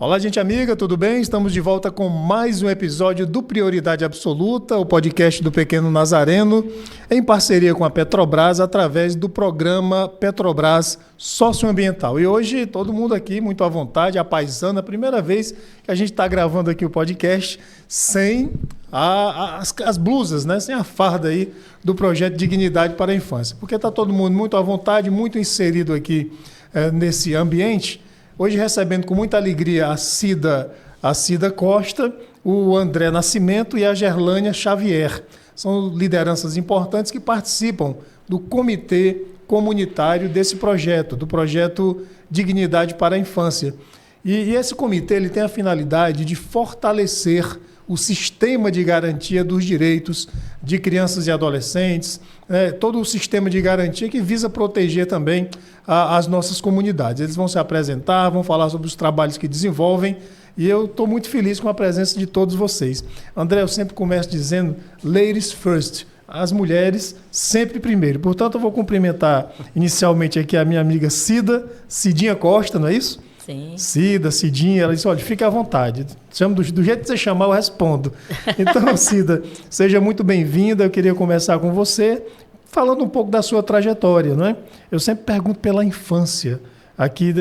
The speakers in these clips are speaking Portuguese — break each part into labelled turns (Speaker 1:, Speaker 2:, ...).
Speaker 1: Olá, gente amiga, tudo bem? Estamos de volta com mais um episódio do Prioridade Absoluta, o podcast do Pequeno Nazareno, em parceria com a Petrobras, através do programa Petrobras Socioambiental. E hoje, todo mundo aqui muito à vontade, apaisando, a primeira vez que a gente está gravando aqui o podcast sem as blusas, né? Sem a farda aí do projeto Dignidade para a Infância. Porque está todo mundo muito à vontade, muito inserido aqui nesse ambiente. Hoje recebendo com muita alegria a Cida Costa, o André Nascimento e a Gerlânia Xavier. São lideranças importantes que participam do comitê comunitário desse projeto, do projeto Dignidade para a Infância. E esse comitê ele tem a finalidade de fortalecer o sistema de garantia dos direitos de crianças e adolescentes, todo o sistema de garantia que visa proteger também as nossas comunidades. Eles vão se apresentar, vão falar sobre os trabalhos que desenvolvem e eu estou muito feliz com a presença de todos vocês. André, eu sempre começo dizendo ladies first, as mulheres sempre primeiro. Portanto, eu vou cumprimentar inicialmente aqui a minha amiga Cidinha Costa, não é isso?
Speaker 2: Sim.
Speaker 1: Cidinha, ela disse, olha, fique à vontade. Chamo do jeito que você chamar, eu respondo. Então, Cida, seja muito bem-vinda. Eu queria começar com você, falando um pouco da sua trajetória, não é? Eu sempre pergunto pela infância aqui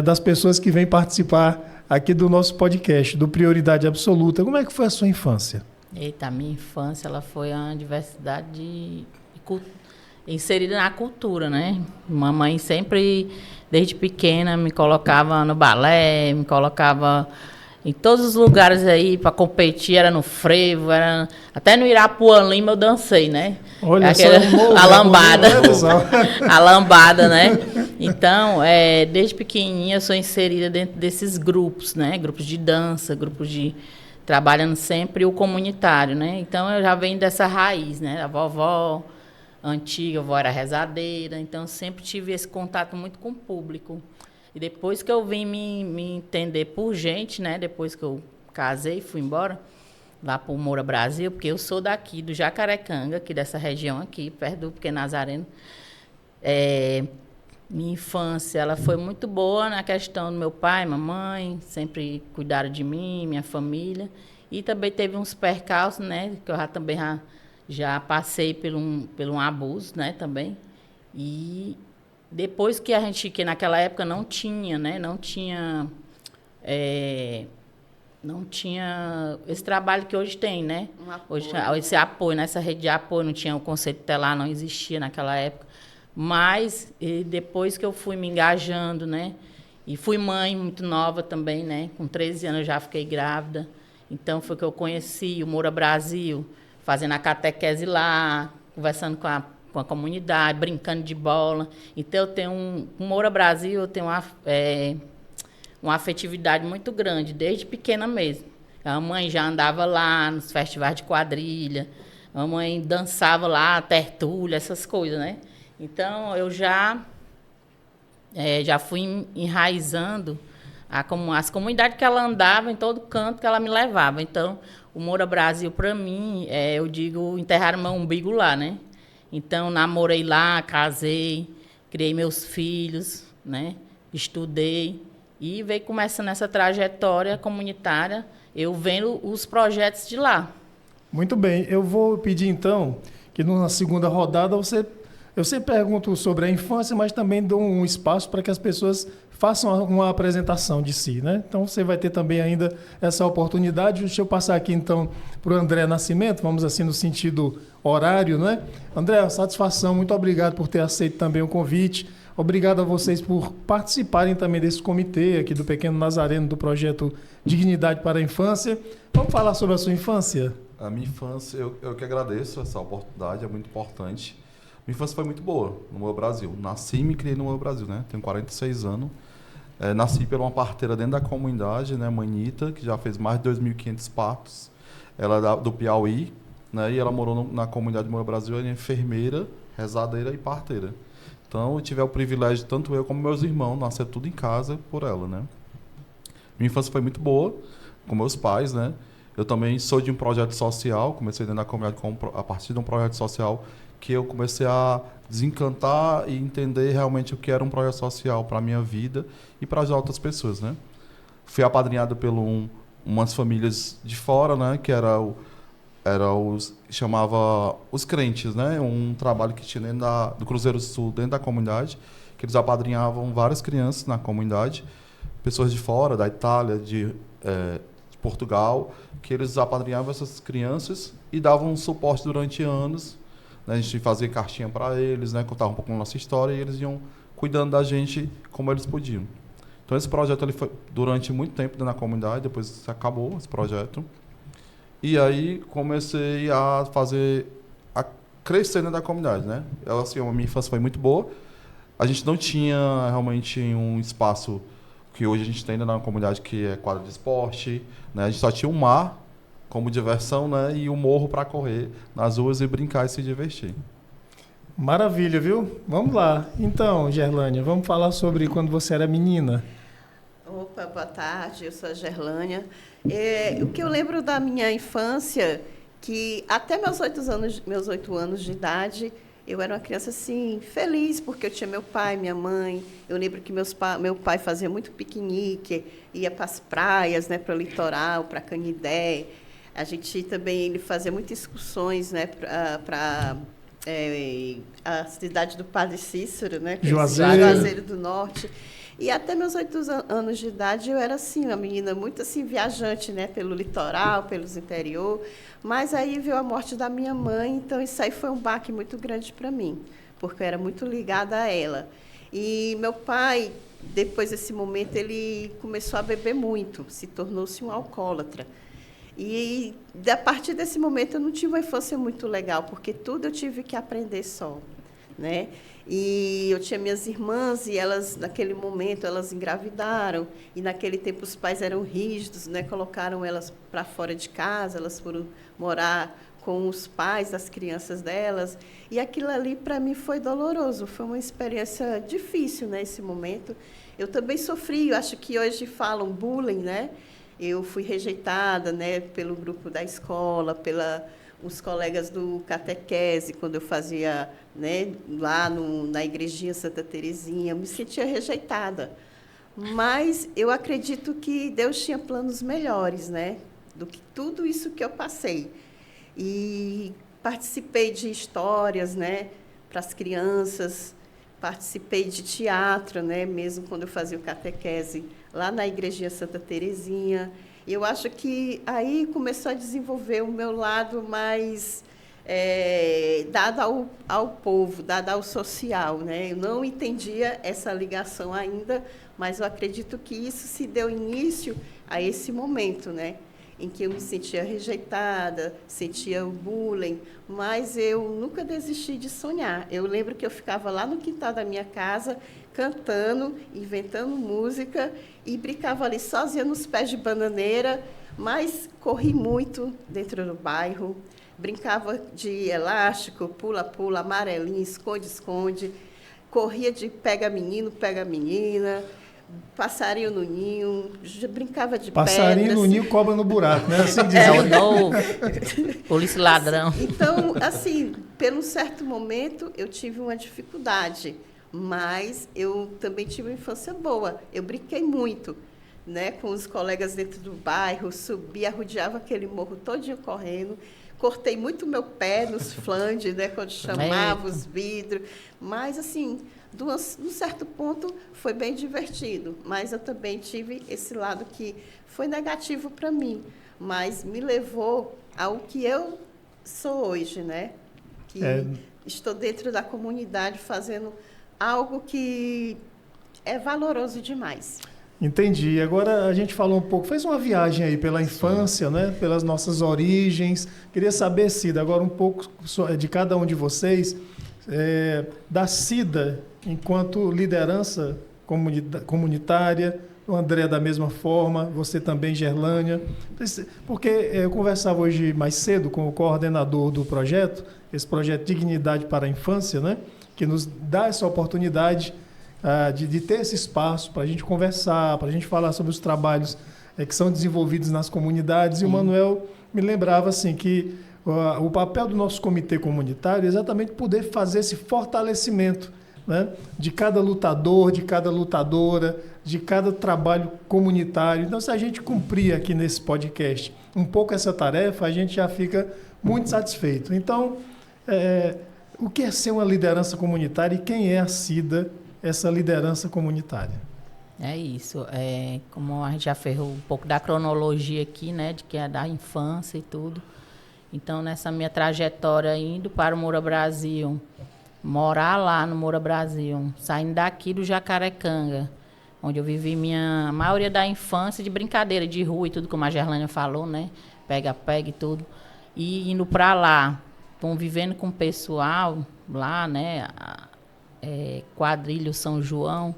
Speaker 1: das pessoas que vêm participar aqui do nosso podcast, do Prioridade Absoluta. Como é que foi a sua infância?
Speaker 2: Eita, a minha infância, ela foi uma diversidade inserida na cultura, né? Mamãe sempre, desde pequena, me colocava no balé, me colocava em todos os lugares aí para competir, era no frevo, até no Irapuã Lima eu dancei, né?
Speaker 1: Olha
Speaker 2: a lambada. A lambada, né? Então, desde pequenininha eu sou inserida dentro desses grupos, né? Grupos de dança, grupos de trabalhando sempre o comunitário, né? Então eu já venho dessa raiz, né? A vovó antiga, a vovó era rezadeira, então sempre tive esse contato muito com o público. E depois que eu vim me entender por gente, né? Depois que eu casei, fui embora lá para o Moura Brasil, porque eu sou daqui, do Jacarecanga, aqui dessa região aqui, perto do Pequeno Nazareno. Minha infância, ela foi muito boa na questão do meu pai, mamãe, sempre cuidaram de mim, minha família. E também teve uns percalços, né? Que eu já passei por um abuso, né, também. E depois que naquela época não tinha, né, não tinha esse trabalho que hoje tem, né? Hoje, esse apoio, nessa rede de apoio, não tinha o conceito tutelar, não existia naquela época. Mas depois que eu fui me engajando, né, e fui mãe muito nova também, né, com 13 anos eu já fiquei grávida. Então foi que eu conheci o Moura Brasil, fazendo a catequese lá, conversando com a comunidade, brincando de bola. Então, eu tenho com o Moura Brasil, eu tenho uma afetividade muito grande, desde pequena mesmo. A mãe já andava lá nos festivais de quadrilha, a mãe dançava lá, tertúlia, essas coisas, né? Então, eu já fui enraizando as comunidades que ela andava, em todo canto que ela me levava. Então, o Moura Brasil, para mim, eu digo, enterraram meu umbigo lá, né? Então, namorei lá, casei, criei meus filhos, né? Estudei e veio começando essa trajetória comunitária, eu vendo os projetos de lá.
Speaker 1: Muito bem. Eu vou pedir, então, que na segunda rodada eu sempre pergunto sobre a infância, mas também dou um espaço para que as pessoas façam uma apresentação de si, né? Então, você vai ter também ainda essa oportunidade. Deixa eu passar aqui, então, para o André Nascimento, vamos assim no sentido horário, né? André, satisfação, muito obrigado por ter aceito também o convite. Obrigado a vocês por participarem também desse comitê aqui do Pequeno Nazareno, do projeto Dignidade para a Infância. Vamos falar sobre a sua infância?
Speaker 3: A minha infância, eu que agradeço essa oportunidade, é muito importante. Minha infância foi muito boa no meu Brasil. Nasci e me criei no meu Brasil, né? Tenho 46 anos. Nasci por uma parteira dentro da comunidade, né? Manita, que já fez mais de 2.500 partos. Ela é do Piauí, né? E ela morou na comunidade do meu Brasil. Ela é enfermeira, rezadeira e parteira. Então, eu tive o privilégio, tanto eu como meus irmãos, nascer tudo em casa por ela, né? Minha infância foi muito boa, com meus pais, né? Eu também sou de um projeto social, comecei dentro da comunidade a partir de um projeto social que eu comecei a desencantar e entender realmente o que era um projeto social para a minha vida e para as outras pessoas, né? fui apadrinhado por umas famílias de fora, né? Que era chamava Os Crentes, né? Um trabalho que tinha dentro do Cruzeiro do Sul, dentro da comunidade, que eles apadrinhavam várias crianças na comunidade, pessoas de fora, da Itália, de Portugal, que eles apadrinhavam essas crianças e davam um suporte durante anos, né? A gente fazia cartinha para eles, né? Contava um pouco da nossa história e eles iam cuidando da gente como eles podiam. Então esse projeto ele foi durante muito tempo dentro da comunidade, depois acabou esse projeto. E aí comecei a crescer dentro da comunidade, né? Assim, a minha infância foi muito boa. A gente não tinha realmente um espaço que hoje a gente tem na comunidade, que é quadra de esporte, né? A gente só tinha um mar como diversão, né? E o morro para correr nas ruas e brincar e se divertir.
Speaker 1: Maravilha, viu? Vamos lá. Então, Gerlânia, vamos falar sobre quando você era menina.
Speaker 4: Opa, boa tarde, eu sou a Gerlânia. O que eu lembro da minha infância, que até meus 8 anos de idade, eu era uma criança assim, feliz, porque eu tinha meu pai, minha mãe. Eu lembro que meu pai fazia muito piquenique, ia para as praias, né, para o litoral, para Canidé. A gente também ele fazia muitas excursões, né, para a cidade do Padre Cícero, né, Juazeiro do Norte. E até meus 8 anos de idade eu era assim, uma menina muito assim viajante, né, pelo litoral, pelos interior. Mas aí veio a morte da minha mãe, então isso aí foi um baque muito grande para mim, porque eu era muito ligada a ela. E meu pai, depois desse momento, ele começou a beber muito, se tornou-se um alcoólatra. E a partir desse momento eu não tive uma infância muito legal, porque tudo eu tive que aprender só, né? E eu tinha minhas irmãs e elas, naquele momento, elas engravidaram. E naquele tempo os pais eram rígidos, né? Colocaram elas para fora de casa, elas foram morar com os pais das crianças delas. E aquilo ali, para mim, foi doloroso. Foi uma experiência difícil, né, esse momento. Eu também sofri, eu acho que hoje falam bullying, né? Eu fui rejeitada, né, pelo grupo da escola, os colegas do catequese, quando eu fazia, né, lá na igrejinha Santa Terezinha, eu me sentia rejeitada. Mas eu acredito que Deus tinha planos melhores, né, do que tudo isso que eu passei. E participei de histórias, né, para as crianças, participei de teatro, né, mesmo quando eu fazia o catequese lá na igrejinha Santa Terezinha. Eu acho que aí começou a desenvolver o meu lado mais dado ao povo, dado ao social, né? Eu não entendia essa ligação ainda, mas eu acredito que isso se deu início a esse momento, né? Em que eu me sentia rejeitada, sentia o bullying, mas eu nunca desisti de sonhar. Eu lembro que eu ficava lá no quintal da minha casa, cantando, inventando música, e brincava ali sozinha nos pés de bananeira, mas corri muito dentro do bairro, brincava de elástico, pula-pula, amarelinho, esconde-esconde, corria de pega menino, pega menina, passarinho no ninho, brincava de
Speaker 1: passarinho
Speaker 4: pedras.
Speaker 1: No ninho, cobra no buraco, né? Assim diz.
Speaker 2: Polícia ladrão.
Speaker 4: Então, assim, pelo certo momento, eu tive uma dificuldade, mas eu também tive uma infância boa. Eu brinquei muito, né, com os colegas dentro do bairro, subia, rodeava aquele morro todinho correndo, cortei muito meu pé nos flandes, né, quando chamava os vidros, mas, assim, num certo ponto, foi bem divertido, mas eu também tive esse lado que foi negativo para mim, mas me levou ao que eu sou hoje, né? Que estou dentro da comunidade fazendo algo que é valoroso demais.
Speaker 1: Entendi. Agora a gente falou um pouco, fez uma viagem aí pela infância, né? Pelas nossas origens. Queria saber, Cida, agora um pouco de cada um de vocês, da Cida, enquanto liderança comunitária, o André da mesma forma, você também, Gerlânia. Porque eu conversava hoje mais cedo com o coordenador do projeto, esse projeto Dignidade para a Infância, né? Que nos dá essa oportunidade de ter esse espaço para a gente conversar, para a gente falar sobre os trabalhos que são desenvolvidos nas comunidades. E o Manuel me lembrava assim, que o papel do nosso comitê comunitário é exatamente poder fazer esse fortalecimento né? De cada lutador, de cada lutadora, de cada trabalho comunitário. Então, se a gente cumprir aqui nesse podcast um pouco essa tarefa, a gente já fica muito satisfeito. Então, o que é ser uma liderança comunitária e quem é a Cida, essa liderança comunitária?
Speaker 2: É isso. Como a gente já fez um pouco da cronologia aqui, né, de que é da infância e tudo. Então, nessa minha trajetória indo para o Moura Brasil, morar lá no Moura Brasil, saindo daqui do Jacarecanga, onde eu vivi a maioria da infância de brincadeira de rua e tudo, como a Gerlânia falou, né? Pega-pega e tudo. E indo para lá, convivendo com o pessoal lá, né? Quadrilho São João,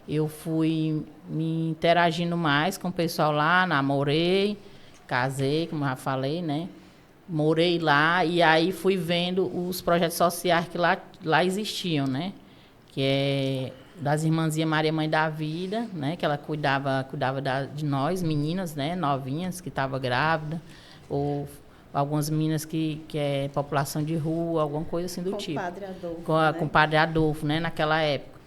Speaker 2: eu fui me interagindo mais com o pessoal lá, namorei, casei, como eu já falei, né? Morei lá e aí fui vendo os projetos sociais que lá existiam, né? Que é das Irmãzinhas Maria Mãe da Vida, né? Que ela cuidava de nós, meninas, né? Novinhas, que estavam grávidas, ou algumas meninas que é população de rua, alguma coisa assim do tipo.
Speaker 4: Padre Adolfo,
Speaker 2: com o Padre Adolfo, né? Naquela época.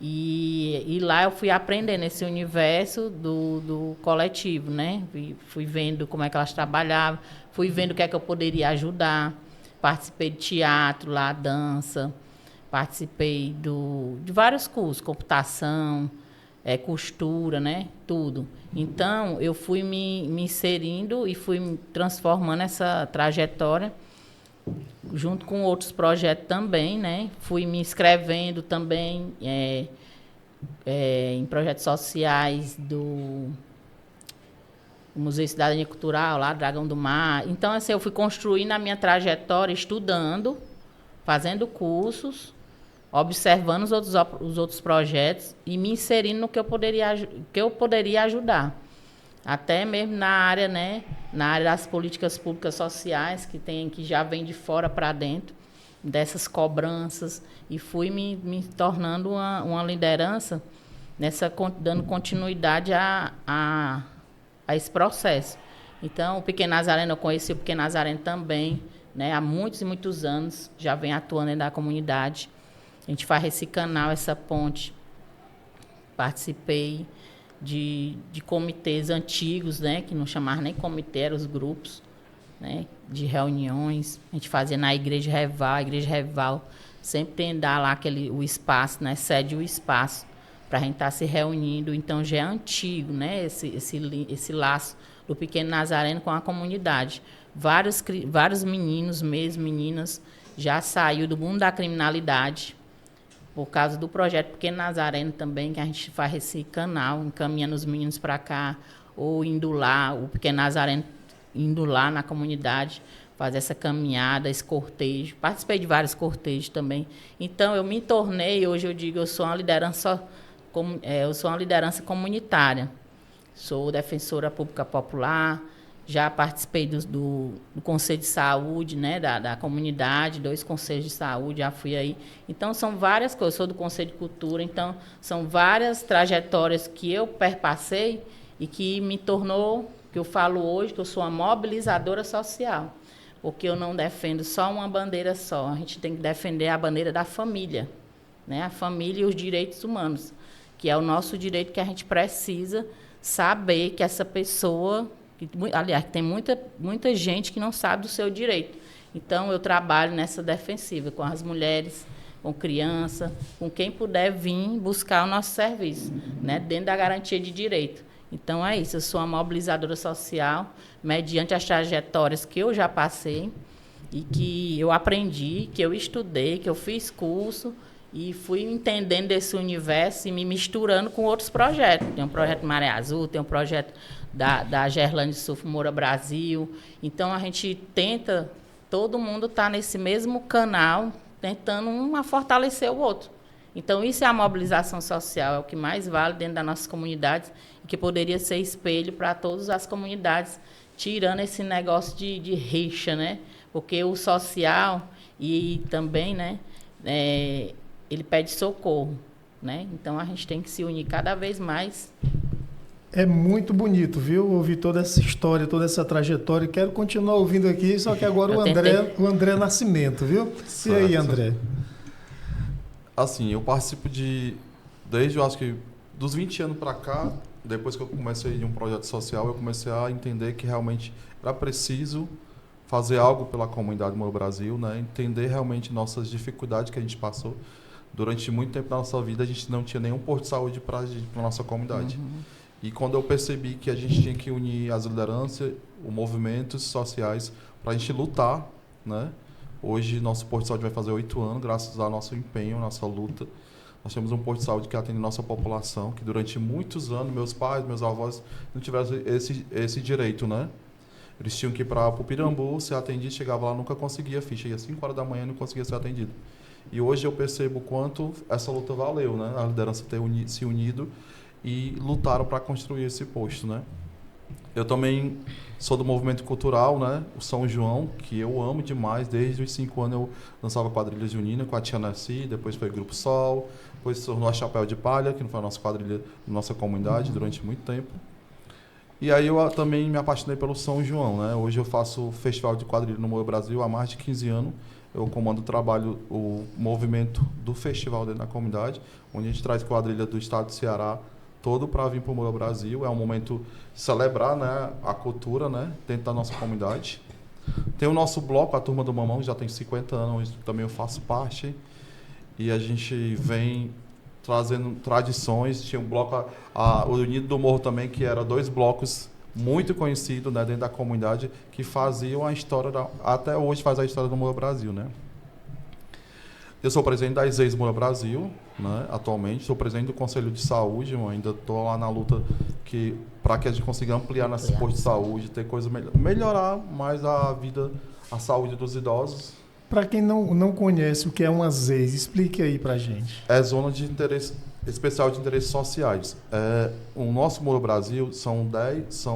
Speaker 2: E lá eu fui aprendendo esse universo do coletivo, né? Fui vendo como é que elas trabalhavam, fui vendo o que é que eu poderia ajudar. Participei de teatro lá, dança, participei de vários cursos, computação, costura, né? Tudo. Então, eu fui me inserindo e fui me transformando essa trajetória junto com outros projetos também, né? Fui me inscrevendo também em projetos sociais do Museu de Cidadania Cultural, lá, Dragão do Mar. Então, assim, eu fui construindo a minha trajetória, estudando, fazendo cursos, observando os outros projetos e me inserindo no que eu poderia ajudar. Até mesmo na área, né, na área das políticas públicas sociais, que já vem de fora para dentro, dessas cobranças, e fui me tornando uma liderança, dando continuidade a esse processo. Então, o Pequeno Nazareno, eu conheci o Pequeno Nazareno também, né, há muitos e muitos anos, já vem atuando dentro da comunidade. A gente faz esse canal, essa ponte. Participei de comitês antigos, né, que não chamavam nem comitê, eram os grupos, né, de reuniões. A gente fazia na Igreja Reval, sempre tem dar lá o espaço, né, cede o espaço para a gente estar se reunindo. Então, já é antigo, né, esse laço do Pequeno Nazareno com a comunidade. Vários meninos, mesmo meninas, já saiu do mundo da criminalidade, por causa do projeto Pequeno Nazareno também, que a gente faz esse canal, encaminhando os meninos para cá, ou indo lá, o Pequeno Nazareno indo lá na comunidade, fazer essa caminhada, esse cortejo. Participei de vários cortejos também. Então, eu me tornei, hoje eu digo, eu sou uma liderança comunitária. Sou defensora pública popular, já participei do Conselho de Saúde, né, da comunidade, 2 conselhos de saúde, já fui aí. Então, são várias coisas. Sou do Conselho de Cultura, então, são várias trajetórias que eu perpassei e que me tornou, que eu falo hoje, que eu sou uma mobilizadora social, porque eu não defendo só uma bandeira só. A gente tem que defender a bandeira da família, né, a família e os direitos humanos, que é o nosso direito que a gente precisa saber que essa pessoa... Aliás, tem muita gente que não sabe do seu direito. Então, eu trabalho nessa defensiva com as mulheres, com criança, com quem puder vir buscar o nosso serviço, né, dentro da garantia de direito. Então, é isso. Eu sou uma mobilizadora social, mediante as trajetórias que eu já passei e que eu aprendi, que eu estudei, que eu fiz curso e fui entendendo esse universo e me misturando com outros projetos. Tem um projeto Maré Azul, tem um projeto da Gerlânia Surf Moura Brasil. Então, a gente tenta, todo mundo está nesse mesmo canal, tentando a fortalecer o outro. Então, isso é a mobilização social, é o que mais vale dentro das nossas comunidades e que poderia ser espelho para todas as comunidades, tirando esse negócio de rixa, né? Porque o social e também, né, ele pede socorro, né? Então, a gente tem que se unir cada vez mais.
Speaker 1: É muito bonito, viu? Ouvir toda essa história, toda essa trajetória. Quero continuar ouvindo aqui, só que agora o André Nascimento, viu? Certo. E aí, André?
Speaker 3: Assim, eu participo desde, eu acho que, dos 20 anos para cá, depois que eu comecei de um projeto social, eu comecei a entender que realmente era preciso fazer algo pela comunidade do Brasil, né? Entender realmente nossas dificuldades que a gente passou. Durante muito tempo da nossa vida, a gente não tinha nenhum posto de saúde para a nossa comunidade. E quando eu percebi que a gente tinha que unir as lideranças, os movimentos sociais, para a gente lutar, né? Hoje, nosso posto de saúde vai fazer 8 anos, graças ao nosso empenho, nossa luta. Nós temos um posto de saúde que atende nossa população, que durante muitos anos, meus pais, meus avós, não tiveram esse direito, né? Eles tinham que ir para o Pirambu, ser atendido, chegava lá, nunca conseguia ficha. Ia às 5 horas da manhã e não conseguia ser atendido. E hoje eu percebo o quanto essa luta valeu, né? A liderança ter se unido e lutaram para construir esse posto, né? Eu também sou do movimento cultural, né? O São João, que eu amo demais. Desde os 5 anos eu dançava quadrilha junina com a Tia Nasci, depois foi Grupo Sol, depois se tornou a Chapéu de Palha, que não foi a nossa quadrilha da nossa comunidade durante muito tempo. E aí eu também me apaixonei pelo São João, né? Hoje eu faço festival de quadrilha no meu Brasil há mais de 15 anos. Eu comando o movimento do festival dentro da comunidade, onde a gente traz quadrilha do estado do Ceará todo para vir para o Brasil. É um momento de celebrar, né, a cultura, né, dentro da nossa comunidade. Tem o nosso bloco, a Turma do Mamão, que já tem 50 anos, onde também eu faço parte. E a gente vem trazendo tradições. Tinha um bloco, o Unido do Morro também, que era 2 blocos muito conhecidos, né, dentro da comunidade, que faziam a história, até hoje faz a história do Moura Brasil, né? Eu sou presidente da ISEIS Moura Brasil, né, atualmente, sou presidente do Conselho de Saúde, ainda estou lá na luta para que a gente consiga ampliar nesses postos de saúde, ter coisa melhorar mais a vida, a saúde dos idosos.
Speaker 1: Para quem não conhece o que é uma ZEIS, explique aí para a gente.
Speaker 3: É zona de interesse especial de interesses sociais. O nosso Moura Brasil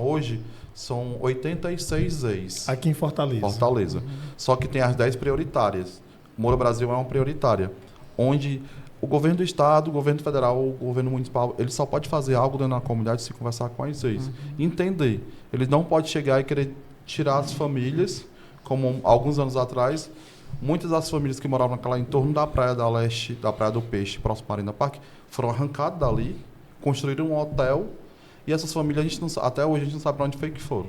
Speaker 3: hoje são 86 ZEIS.
Speaker 1: Aqui em Fortaleza.
Speaker 3: Só que tem as 10 prioritárias. O Moura Brasil é uma prioritária, onde o governo do estado, o governo federal, o governo municipal, ele só pode fazer algo dentro da comunidade se conversar com as ZEIS. Entender. Ele não pode chegar e querer tirar as famílias, como alguns anos atrás, muitas das famílias que moravam naquela em torno da Praia da Leste, da Praia do Peixe, próximo ao Marina Parque, foram arrancadas dali, construíram um hotel, e essas famílias, até hoje, a gente não sabe para onde foi que foram.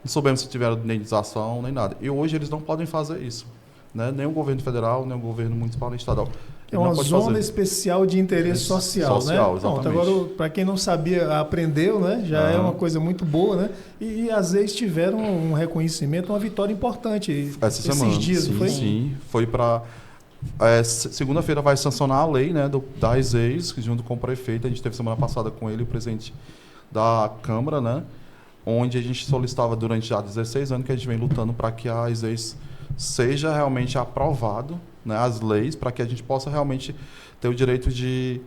Speaker 3: Não soubemos se tiveram indenização, nem nada. E hoje eles não podem fazer isso. Né? Nem o governo federal, nem o governo municipal, nem estadual.
Speaker 1: É uma zona especial de interesse social, né?
Speaker 3: Social, exatamente.
Speaker 1: Pronto, agora, para quem não sabia, aprendeu, né? Já é uma coisa muito boa, né? E às vezes tiveram um reconhecimento, uma vitória importante
Speaker 3: esses dias,
Speaker 1: não foi?
Speaker 3: Sim, foi para... segunda-feira vai sancionar a lei, né, das EIs, junto com o prefeito. A gente teve semana passada com ele, o presidente da Câmara, né? Onde a gente solicitava durante já 16 anos que a gente vem lutando para que as EIs seja realmente aprovado, né, as leis, para que a gente possa realmente ter o direito de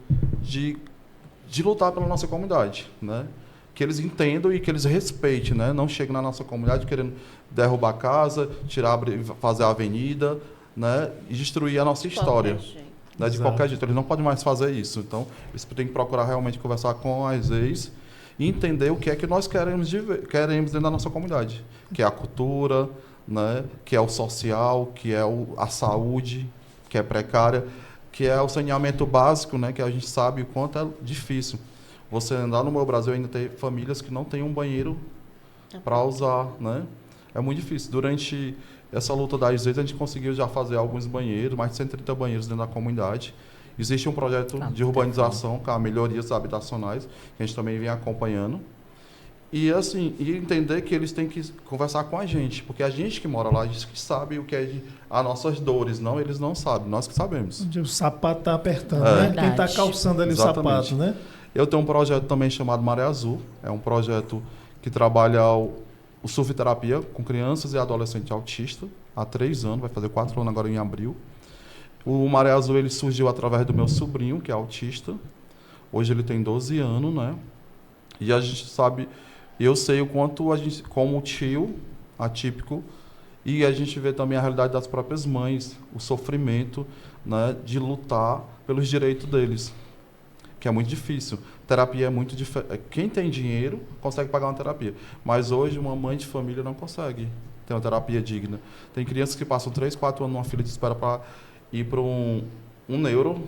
Speaker 3: lutar pela nossa comunidade, né? Que eles entendam e que eles respeitem, né? Não cheguem na nossa comunidade querendo derrubar a casa, fazer a avenida, né? E destruir a nossa história. Né? De qualquer jeito. Eles não podem mais fazer isso. Então, eles têm que procurar realmente conversar com as ex e entender o que é que nós queremos dentro da nossa comunidade, que é a cultura, né? Que é o social, que é a saúde, que é precária, que é o saneamento básico, né? Que a gente sabe o quanto é difícil. Você andar no meu Brasil ainda tem famílias que não têm um banheiro para usar, né? É muito difícil. Durante essa luta das vezes a gente conseguiu já fazer alguns banheiros, mais de 130 banheiros dentro da comunidade. Existe um projeto de urbanização com melhorias habitacionais, que a gente também vem acompanhando. E assim, entender que eles têm que conversar com a gente, porque a gente que mora lá, a gente que sabe o que é as nossas dores, não, eles não sabem, nós que sabemos.
Speaker 1: O sapato está apertando, né? Quem está calçando ali exatamente o sapato, né?
Speaker 3: Eu tenho um projeto também chamado Maré Azul, é um projeto que trabalha o surfterapia com crianças e adolescentes autistas, há 3 anos, vai fazer 4 anos agora em abril. O Maré Azul ele surgiu através do meu sobrinho, que é autista, hoje ele tem 12 anos, né? E a gente sabe... Eu sei o quanto a gente, como tio atípico, e a gente vê também a realidade das próprias mães, o sofrimento, né, de lutar pelos direitos deles, que é muito difícil. Terapia é muito difícil. Quem tem dinheiro consegue pagar uma terapia, mas hoje uma mãe de família não consegue ter uma terapia digna. Tem crianças que passam 3, 4 anos numa fila de espera para ir para um neuro,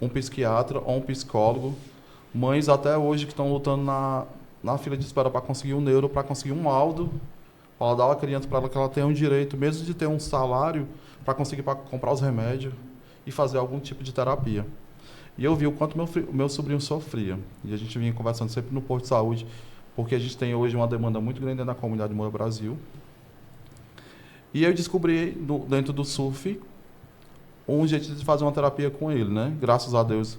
Speaker 3: um psiquiatra ou um psicólogo. Mães até hoje que estão lutando na fila de espera para conseguir um neuro, para conseguir um laudo, para dar a criança para ela que ela tenha um direito, mesmo de ter um salário, para conseguir comprar os remédios e fazer algum tipo de terapia. E eu vi o quanto meu sobrinho sofria. E a gente vinha conversando sempre no posto de saúde, porque a gente tem hoje uma demanda muito grande na comunidade Moura Brasil. E eu descobri, dentro do SUF, um jeito de fazer uma terapia com ele, né? Graças a Deus,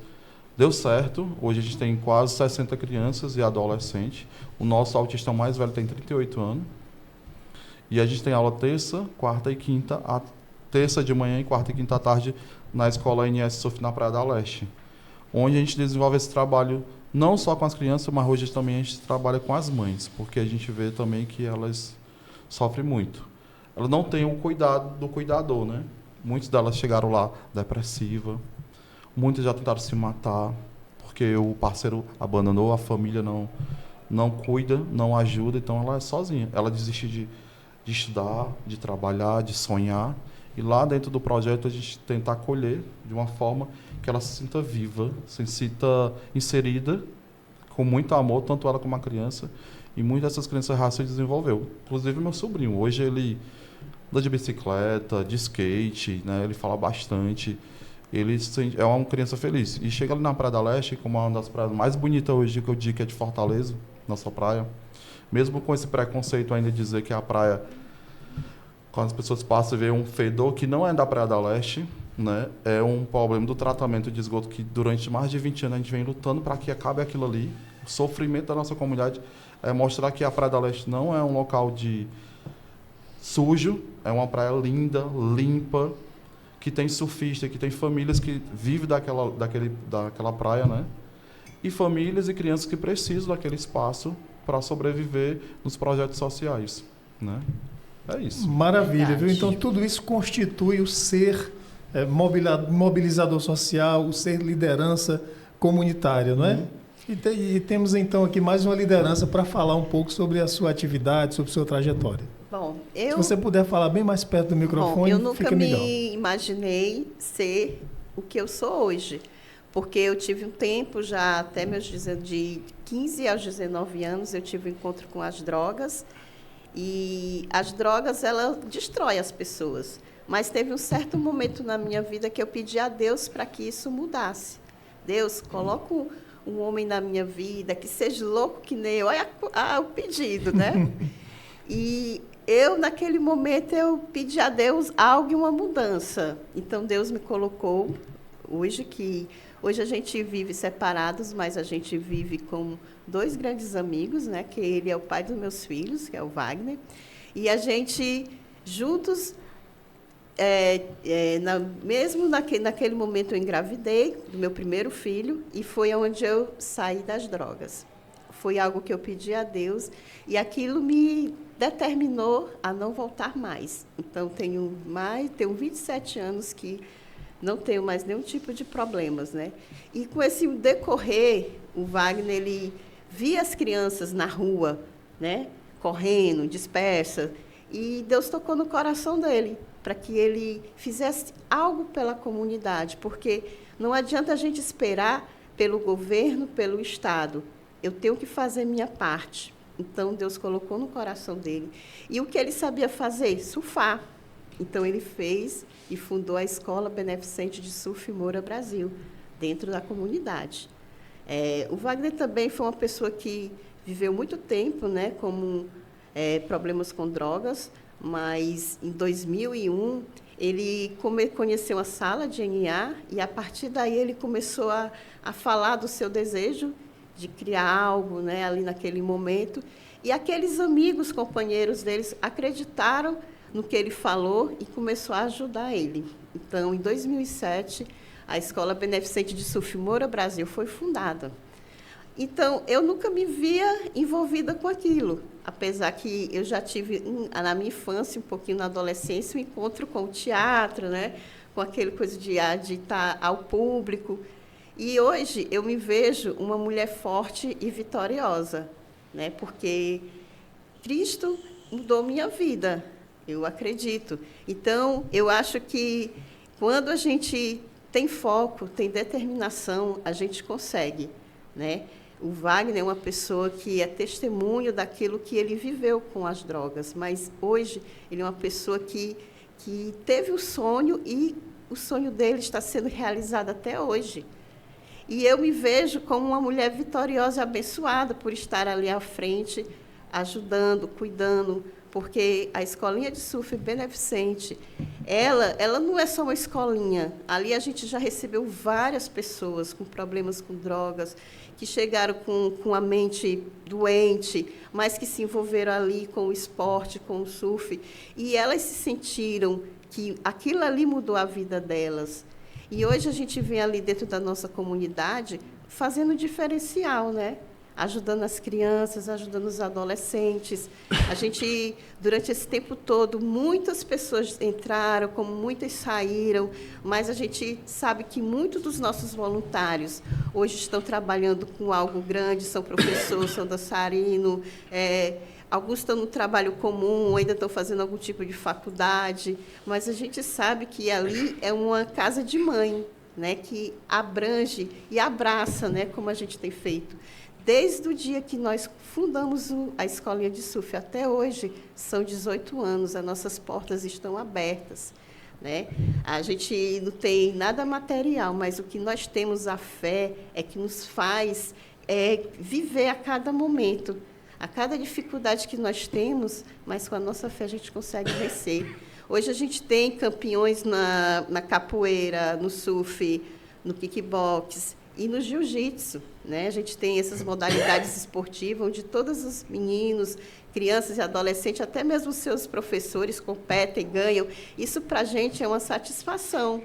Speaker 3: deu certo. Hoje a gente tem quase 60 crianças e adolescentes. O nosso autista mais velho tem 38 anos. E a gente tem aula terça, quarta e quinta, terça de manhã e quarta e quinta à tarde na escola NS SUF na Praia da Leste, onde a gente desenvolve esse trabalho não só com as crianças, mas hoje também a gente trabalha com as mães, porque a gente vê também que elas sofrem muito. Elas não têm o cuidado do cuidador, né? Muitas delas chegaram lá depressiva, muitas já tentaram se matar, porque o parceiro abandonou, a família não cuida, não ajuda, então ela é sozinha. Ela desiste de estudar, de trabalhar, de sonhar. E lá dentro do projeto a gente tenta acolher de uma forma que ela se sinta viva, se sinta inserida, com muito amor, tanto ela como a criança. E muitas dessas crianças raças se desenvolveu. Inclusive meu sobrinho. Hoje ele anda de bicicleta, de skate, né? Ele fala bastante. Ele é uma criança feliz. E chega ali na Praia da Leste, como é uma das praias mais bonitas hoje que eu digo que é de Fortaleza, nossa praia. Mesmo com esse preconceito ainda de dizer que a praia, quando as pessoas passam e veem um fedor que não é da Praia da Leste, né? É um problema do tratamento de esgoto que durante mais de 20 anos a gente vem lutando para que acabe aquilo ali. O sofrimento da nossa comunidade é mostrar que a Praia da Leste não é um local de sujo, é uma praia linda, limpa, que tem surfista, que tem famílias que vivem daquela praia, né? E famílias e crianças que precisam daquele espaço para sobreviver nos projetos sociais, né? É isso.
Speaker 1: Maravilha,
Speaker 2: Verdade.
Speaker 1: viu? Então, tudo isso constitui o ser mobilizador social, o ser liderança comunitária, não é? E temos, então, aqui mais uma liderança para falar um pouco sobre a sua atividade, sobre a sua trajetória.
Speaker 4: Bom,
Speaker 1: Se você puder falar bem mais perto do microfone,
Speaker 4: eu nunca
Speaker 1: fica melhor.
Speaker 4: me imaginei ser o que eu sou hoje, porque eu tive um tempo já, até de 15 aos 19 anos, eu tive um encontro com as drogas, e as drogas, ela destrói as pessoas. Mas teve um certo momento na minha vida que eu pedi a Deus para que isso mudasse. Deus, coloca um homem na minha vida que seja louco que nem eu. Olha o pedido, né? E eu, naquele momento, eu pedi a Deus algo e uma mudança. Então, Deus me colocou Hoje a gente vive separados, mas a gente vive com 2 grandes amigos, né? Que ele é o pai dos meus filhos, que é o Wagner. E a gente, juntos, mesmo naquele momento eu engravidei do meu primeiro filho, e foi onde eu saí das drogas. Foi algo que eu pedi a Deus, e aquilo me determinou a não voltar mais. Então, tenho 27 anos que não tenho mais nenhum tipo de problemas, né? E com esse decorrer, o Wagner, ele via as crianças na rua, né? Correndo, dispersas, e Deus tocou no coração dele para que ele fizesse algo pela comunidade, porque não adianta a gente esperar pelo governo, pelo Estado. Eu tenho que fazer minha parte. Então, Deus colocou no coração dele. E o que ele sabia fazer? Surfar. Então, ele fez e fundou a Escola Beneficente de Surf Moura Brasil, dentro da comunidade. O Wagner também foi uma pessoa que viveu muito tempo, né, com problemas com drogas, mas em 2001 ele conheceu a sala de NA e, a partir daí, ele começou a falar do seu desejo de criar algo, né, ali naquele momento. E aqueles amigos, companheiros deles, acreditaram no que ele falou e começou a ajudar ele. Então, em 2007, a Escola Beneficente de Surf Moura Brasil foi fundada. Então, eu nunca me via envolvida com aquilo, apesar que eu já tive, na minha infância, um pouquinho na adolescência, um encontro com o teatro, né, com aquele coisa de estar ao público. E hoje eu me vejo uma mulher forte e vitoriosa, né, porque Cristo mudou minha vida. Eu acredito. Então, eu acho que quando a gente tem foco, tem determinação, a gente consegue, né? O Wagner é uma pessoa que é testemunho daquilo que ele viveu com as drogas, mas hoje ele é uma pessoa que teve o sonho e o sonho dele está sendo realizado até hoje. E eu me vejo como uma mulher vitoriosa e abençoada por estar ali à frente, ajudando, cuidando, porque a escolinha de surf beneficente, ela não é só uma escolinha. Ali a gente já recebeu várias pessoas com problemas com drogas, que chegaram com a mente doente, mas que se envolveram ali com o esporte, com o surf, e elas se sentiram que aquilo ali mudou a vida delas. E hoje a gente vem ali dentro da nossa comunidade fazendo diferencial, né? Ajudando as crianças, ajudando os adolescentes. A gente, durante esse tempo todo, muitas pessoas entraram, como muitas saíram, mas a gente sabe que muitos dos nossos voluntários hoje estão trabalhando com algo grande, são professores, são dançarinos, alguns estão no trabalho comum, ainda estão fazendo algum tipo de faculdade, mas a gente sabe que ali é uma casa de mãe, né, que abrange e abraça, né, como a gente tem feito. Desde o dia que nós fundamos a Escolinha de Surf até hoje, são 18 anos, as nossas portas estão abertas, né? A gente não tem nada material, mas o que nós temos, a fé, é que nos faz viver a cada momento, a cada dificuldade que nós temos, mas com a nossa fé a gente consegue vencer. Hoje a gente tem campeões na capoeira, no surf, no kickbox e no jiu-jitsu, né? A gente tem essas modalidades esportivas onde todos os meninos, crianças e adolescentes, até mesmo seus professores competem, ganham. Isso para a gente é uma satisfação,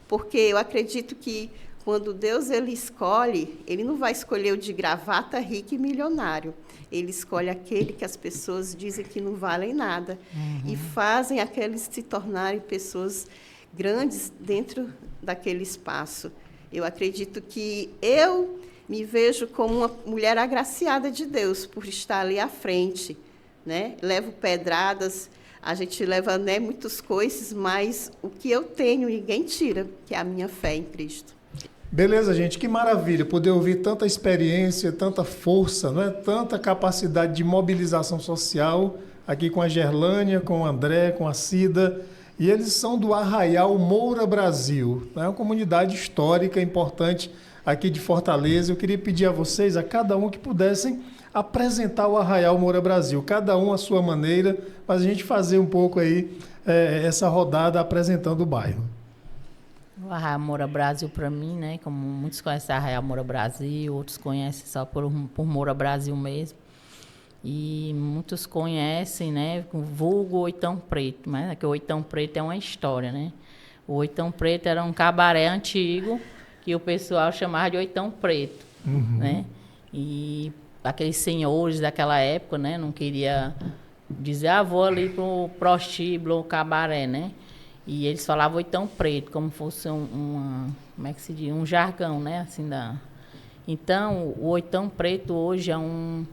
Speaker 4: porque eu acredito que quando Deus ele escolhe, ele não vai escolher o de gravata, rico e milionário. Ele escolhe aquele que as pessoas dizem que não valem nada e fazem aqueles se tornarem pessoas grandes dentro daquele espaço. Eu acredito que eu me vejo como uma mulher agraciada de Deus por estar ali à frente, né? Levo pedradas, a gente leva, né, muitas coisas, mas o que eu tenho ninguém tira, que é a minha fé em Cristo.
Speaker 1: Beleza, gente, que maravilha poder ouvir tanta experiência, tanta força, não é? Tanta capacidade de mobilização social aqui com a Gerlânia, com o André, com a Cida. E eles são do Arraial Moura Brasil, né? Uma comunidade histórica importante aqui de Fortaleza. Eu queria pedir a vocês, a cada um, que pudessem apresentar o Arraial Moura Brasil, cada um à sua maneira, mas a gente fazer um pouco aí essa rodada apresentando o bairro.
Speaker 2: O Arraial Moura Brasil, para mim, né, como muitos conhecem Arraial Moura Brasil, outros conhecem só por Moura Brasil mesmo. E muitos conhecem, né, o vulgo Oitão Preto, mas que o Oitão Preto é uma história, né? O Oitão Preto era um cabaré antigo que o pessoal chamava de Oitão Preto, né? E aqueles senhores daquela época, né, não queria dizer, vou ali pro prostíbulo, o cabaré, né? E eles falavam Oitão Preto, como fosse como é que se diz? Um jargão, né, assim da. Então, o Oitão Preto hoje é um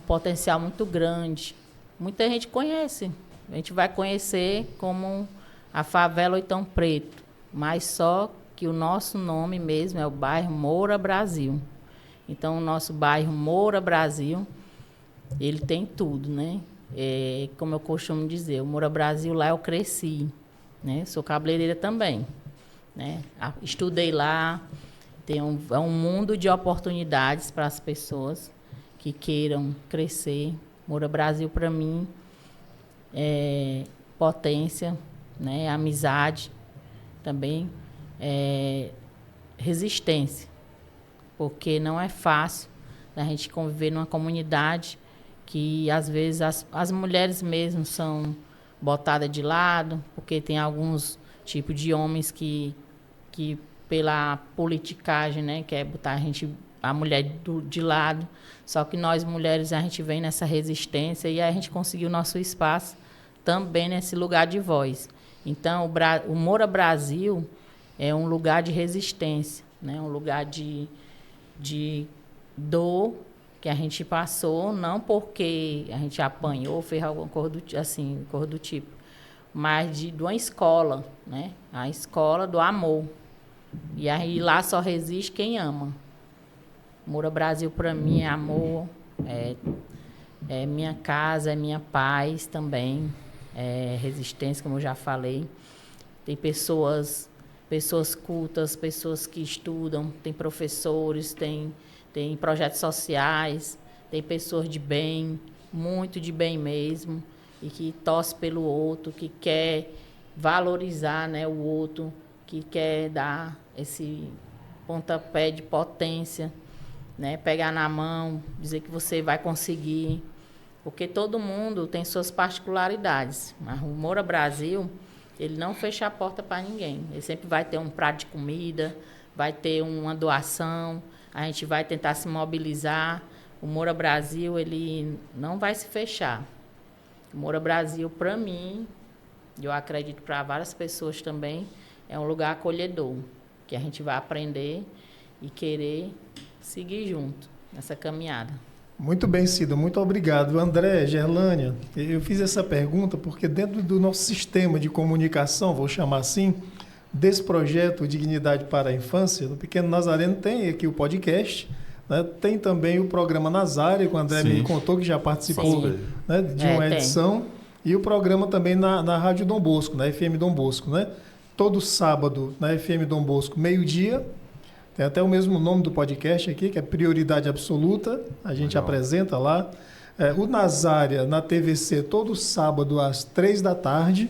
Speaker 2: potencial muito grande. Muita gente conhece. A gente vai conhecer como a favela Oitão Preto, mas só que o nosso nome mesmo é o bairro Moura Brasil. Então, o nosso bairro Moura Brasil, ele tem tudo, né? Como eu costumo dizer, o Moura Brasil, lá eu cresci, né? Sou cabeleireira também, né? Estudei lá. É um mundo de oportunidades para as pessoas que queiram crescer. Moura Brasil, para mim, é potência, né? Amizade, também resistência, porque não é fácil a gente conviver numa comunidade que, às vezes, as mulheres mesmo são botadas de lado, porque tem alguns tipos de homens que pela politicagem, né, quer botar a mulher de lado. Só que nós, mulheres, a gente vem nessa resistência e a gente conseguiu nosso espaço também nesse lugar de voz. Então, o Moura Brasil é um lugar de resistência, né, um lugar de dor que a gente passou, não porque a gente apanhou, fez alguma coisa do tipo, mas de uma escola, né? A escola do amor. E aí lá só resiste quem ama. Moura Brasil, para mim, é amor, é minha casa, é minha paz também, é resistência, como eu já falei. Tem pessoas cultas, pessoas que estudam, tem professores, tem projetos sociais, tem pessoas de bem, muito de bem mesmo, e que torce pelo outro, que quer valorizar, né, o outro, que quer dar esse pontapé de potência, né, pegar na mão, dizer que você vai conseguir, porque todo mundo tem suas particularidades, mas o Moura Brasil, ele não fecha a porta para ninguém, ele sempre vai ter um prato de comida, vai ter uma doação, a gente vai tentar se mobilizar. O Moura Brasil, ele não vai se fechar. O Moura Brasil, para mim, eu acredito para várias pessoas também, é um lugar acolhedor, que a gente vai aprender e querer seguir junto nessa caminhada.
Speaker 1: Muito bem, Cida, muito obrigado. André, Gerlânia, eu fiz essa pergunta porque dentro do nosso sistema de comunicação, vou chamar assim, desse projeto Dignidade para a Infância, no Pequeno Nazareno tem aqui o podcast, né? Tem também o programa Nazário, que o André me contou que já participou, né, de uma edição, tem. E o programa também na Rádio Dom Bosco, na FM Dom Bosco, né? Todo sábado na FM Dom Bosco, meio-dia. Tem até o mesmo nome do podcast aqui, que é Prioridade Absoluta. A gente apresenta lá. O Nazária, na TVC, todo sábado às 3h.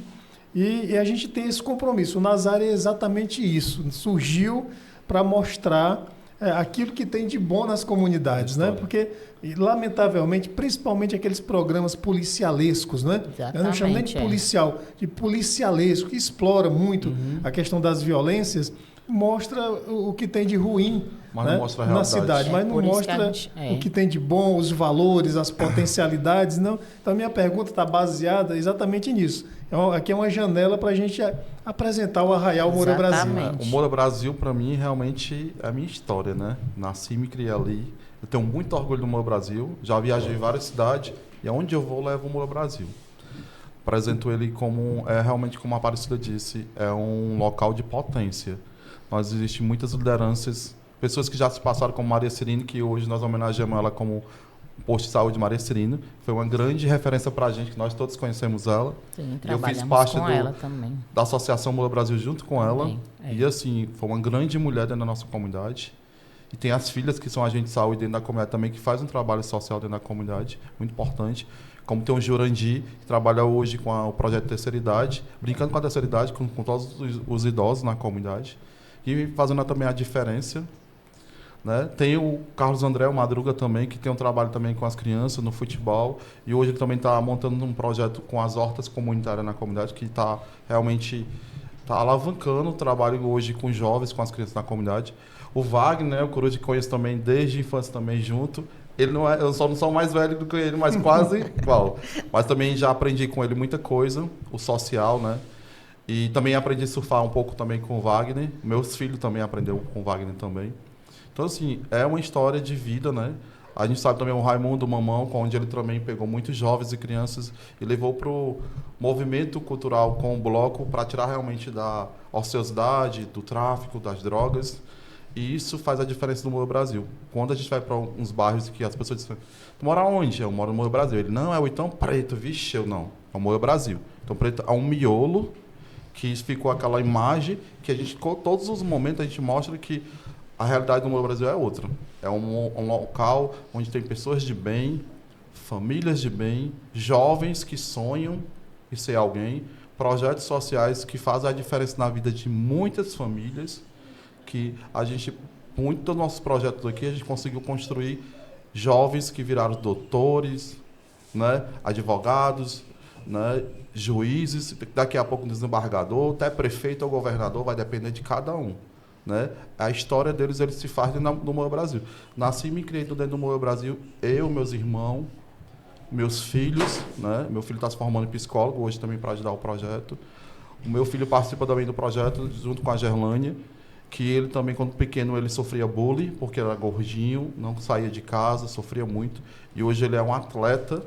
Speaker 1: E a gente tem esse compromisso. O Nazária é exatamente isso. Surgiu para mostrar aquilo que tem de bom nas comunidades, né? Porque, lamentavelmente, principalmente aqueles programas policialescos, né? Eu não chamo nem de policial, de policialesco, que explora muito a questão das violências, mostra o que tem de ruim,
Speaker 3: mas
Speaker 1: né,
Speaker 3: não mostra a
Speaker 1: na cidade, mas não mostra o que tem de bom, os valores, as potencialidades. Não. Então, a minha pergunta está baseada exatamente nisso. Aqui é uma janela para a gente apresentar o Arraial Moura Brasil.
Speaker 3: O Moura Brasil, para mim, realmente é a minha história, né? Nasci e me criei ali. Eu tenho muito orgulho do Moura Brasil. Já viajei em várias cidades e aonde eu vou, levo o Moura Brasil. Apresento ele realmente, como a Aparecida disse, é um local de potência. Nós existem muitas lideranças, pessoas que já se passaram como Maria Cirino, que hoje nós homenageamos ela como Posto de Saúde Maria Cirino. Foi uma grande referência para a gente, que nós todos conhecemos ela.
Speaker 2: Sim,
Speaker 3: eu fiz parte
Speaker 2: ela também.
Speaker 3: Da Associação Moura Brasil junto com ela. E assim, foi uma grande mulher dentro da nossa comunidade. E tem as filhas que são agentes de saúde dentro da comunidade também, que faz um trabalho social dentro da comunidade, muito importante. Como tem o Jurandir, que trabalha hoje com o projeto Terceira Idade, brincando com a terceira idade, com todos os idosos na comunidade. E fazendo também a diferença, né? Tem o Carlos André, o Madruga também, que tem um trabalho também com as crianças no futebol. E hoje ele também está montando um projeto com as hortas comunitárias na comunidade, que está realmente alavancando o trabalho hoje com os jovens, com as crianças na comunidade. O Wagner, né, o Coruja, que conheço também desde a infância também junto. Ele não é, eu só não sou mais velho do que ele, mas quase igual. Mas também já aprendi com ele muita coisa, o social, né? E também aprendi a surfar um pouco também com o Wagner. Meus filhos também aprenderam com o Wagner também. Então, assim, é uma história de vida, né? A gente sabe também o Raimundo Mamão, onde ele também pegou muitos jovens e crianças e levou para o movimento cultural com o bloco para tirar realmente da ociosidade, do tráfico, das drogas. E isso faz a diferença no Moura Brasil. Quando a gente vai para uns bairros que as pessoas dizem, tu mora onde? Eu moro no Moura Brasil. Ele, não, é o Itão Preto. Vixe, eu não. É o Moura Brasil. Então, Preto é um miolo que ficou aquela imagem que a gente, todos os momentos, a gente mostra que a realidade do Moura Brasil é outra. É um local onde tem pessoas de bem, famílias de bem, jovens que sonham em ser alguém, projetos sociais que fazem a diferença na vida de muitas famílias, que a gente, muito dos nossos projetos aqui, a gente conseguiu construir jovens que viraram doutores, né, advogados, né, juízes, daqui a pouco um desembargador, até prefeito ou governador, vai depender de cada um. Né? A história deles, eles se faz dentro do Moura Brasil. Nasci e me criei dentro do Moura Brasil, eu, meus irmãos, meus filhos, né? Meu filho está se formando em psicólogo hoje também para ajudar o projeto. O meu filho participa também do projeto junto com a Gerlânia, que ele também, quando pequeno, ele sofria bullying, porque era gordinho, não saía de casa, sofria muito. E hoje ele é um atleta,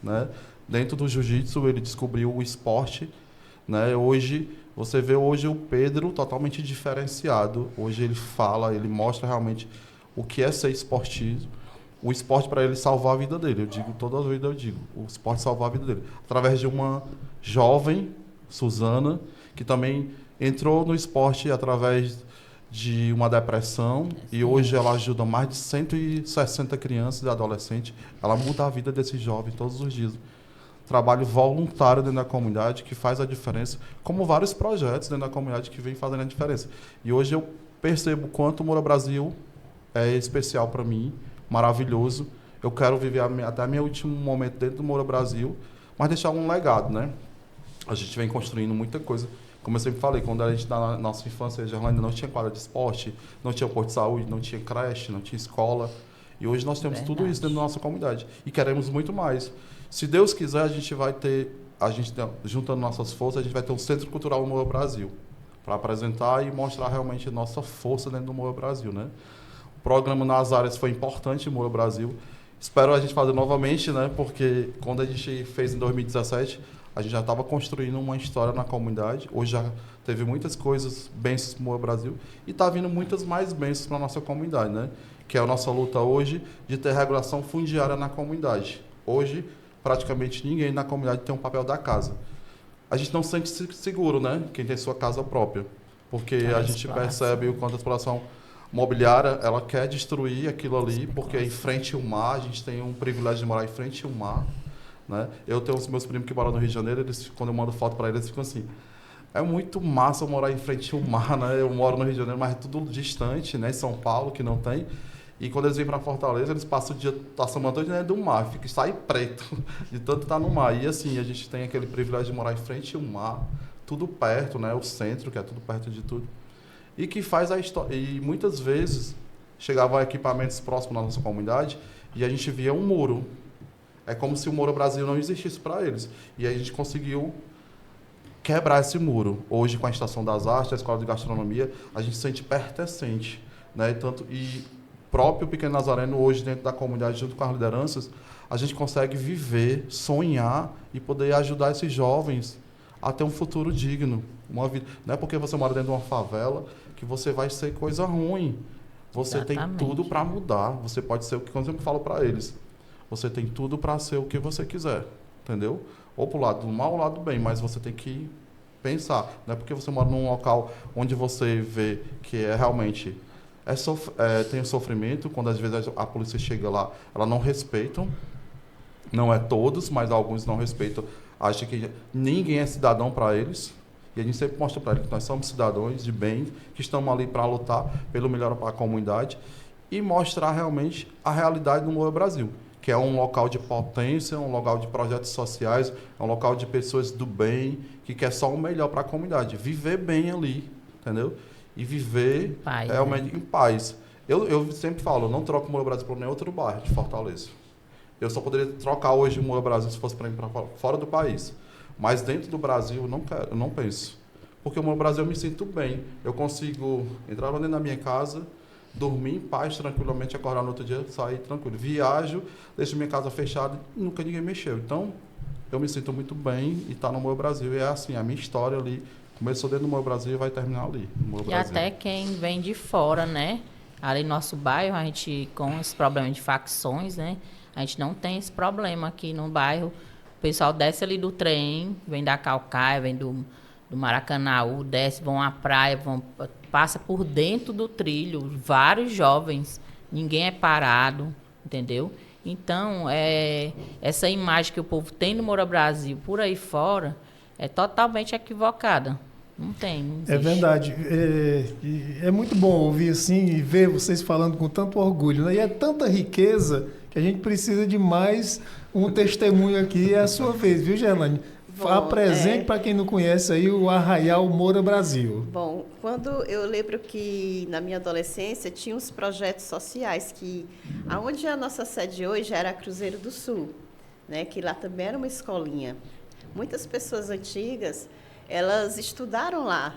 Speaker 3: né? Dentro do jiu-jitsu, ele descobriu o esporte né? Hoje, você vê hoje o Pedro totalmente diferenciado. Hoje ele fala, ele mostra realmente o que é ser esportista. O esporte para ele salvar a vida dele. Eu digo, toda a vida eu digo, o esporte salvar a vida dele. Através de uma jovem, Suzana, que também entrou no esporte através de uma depressão e hoje ela ajuda mais de 160 crianças e adolescentes. Ela muda a vida desses jovens todos os dias. Trabalho voluntário dentro da comunidade que faz a diferença, como vários projetos dentro da comunidade que vem fazendo a diferença. E hoje eu percebo quanto o Moura Brasil é especial para mim, maravilhoso. Eu quero viver até meu último momento dentro do Moura Brasil, mas deixar um legado, né? A gente vem construindo muita coisa. Como eu sempre falei, quando a gente, na nossa infância, a Gerlândia não tinha quadra de esporte, não tinha posto de saúde, não tinha creche, não tinha escola. E hoje nós temos tudo isso dentro da nossa comunidade. E queremos muito mais. Se Deus quiser, a gente vai ter, juntando nossas forças, a gente vai ter um Centro Cultural no Moura Brasil, para apresentar e mostrar realmente a nossa força dentro do Moura Brasil, né? O programa nas áreas foi importante no Moura Brasil. Espero a gente fazer novamente, né? Porque quando a gente fez em 2017, a gente já estava construindo uma história na comunidade. Hoje já teve muitas coisas, bênçãos para o Moura Brasil, e está vindo muitas mais bênçãos para a nossa comunidade, né? Que é a nossa luta hoje de ter regulação fundiária na comunidade. Hoje, praticamente ninguém na comunidade tem um papel da casa. A gente não se sente seguro, né? Quem tem sua casa própria. Porque a gente percebe o quanto a exploração imobiliária, ela quer destruir aquilo ali, porque é em frente ao mar, a gente tem um privilégio de morar em frente ao mar, né? Eu tenho os meus primos que moram no Rio de Janeiro, eles, quando eu mando foto para eles, ficam assim, é muito massa eu morar em frente ao mar, né? Eu moro no Rio de Janeiro, mas é tudo distante, né? Em São Paulo, que não tem. E quando eles vêm para Fortaleza, eles passam o dia, passam uma noite dentro do mar, sai preto de tanto estar no mar. E assim, a gente tem aquele privilégio de morar em frente ao mar, tudo perto, né? O centro, que é tudo perto de tudo. E que faz a história. E muitas vezes chegavam equipamentos próximos na nossa comunidade e a gente via um muro. É como se o Moura Brasil não existisse para eles. E aí a gente conseguiu quebrar esse muro. Hoje, com a Estação das Artes, a Escola de Gastronomia, a gente se sente pertencente, né? E próprio Pequeno Nazareno, hoje, dentro da comunidade, junto com as lideranças, a gente consegue viver, sonhar e poder ajudar esses jovens a ter um futuro digno. Uma vida. Não é porque você mora dentro de uma favela que você vai ser coisa ruim. Você tem tudo para mudar. Você pode ser o que eu sempre falo para eles. Você tem tudo para ser o que você quiser, entendeu? Ou para o lado do mal ou lado do bem, mas você tem que pensar. Não é porque você mora num local onde você vê que é realmente tem o sofrimento, quando às vezes a polícia chega lá, ela não respeitam, não é todos, mas alguns não respeitam, acham que ninguém é cidadão para eles, e a gente sempre mostra para eles que nós somos cidadãos de bem, que estamos ali para lutar pelo melhor para a comunidade, e mostrar realmente a realidade do Moura Brasil, que é um local de potência, um local de projetos sociais, é um local de pessoas do bem, que quer só o melhor para a comunidade, viver bem ali, entendeu? E viver realmente em paz. Eu sempre falo, eu não troco o Moura Brasil por nenhum outro bairro de Fortaleza. Eu só poderia trocar hoje o Moura Brasil se fosse para ir para fora do país. Mas dentro do Brasil eu não quero, eu não penso. Porque o Moura Brasil eu me sinto bem. Eu consigo entrar dentro da minha casa, dormir em paz, tranquilamente, acordar no outro dia, sair tranquilo. Viajo, deixo minha casa fechada e nunca ninguém mexeu. Então, eu me sinto muito bem e está no Moura Brasil. E é assim, a minha história ali começou dentro do Moura Brasil e vai terminar ali.
Speaker 2: E até quem vem de fora, né? Ali no nosso bairro, a gente, com esse problema de facções, né? A gente não tem esse problema aqui no bairro. O pessoal desce ali do trem, vem da Calcaia, vem do Maracanaú, desce, vão à praia, passa por dentro do trilho, vários jovens, ninguém é parado, entendeu? Então, essa imagem que o povo tem no Moura Brasil por aí fora é totalmente equivocada. Não tem.
Speaker 1: É verdade. É muito bom ouvir assim e ver vocês falando com tanto orgulho, né? E é tanta riqueza que a gente precisa de mais um testemunho aqui. É a sua vez, viu, Gerlane? Apresente para quem não conhece aí o Arraial Moura Brasil.
Speaker 4: Bom, quando eu lembro que na minha adolescência tinha uns projetos sociais que, aonde a nossa sede hoje era Cruzeiro do Sul, né? Que lá também era uma escolinha. Muitas pessoas antigas, elas estudaram lá.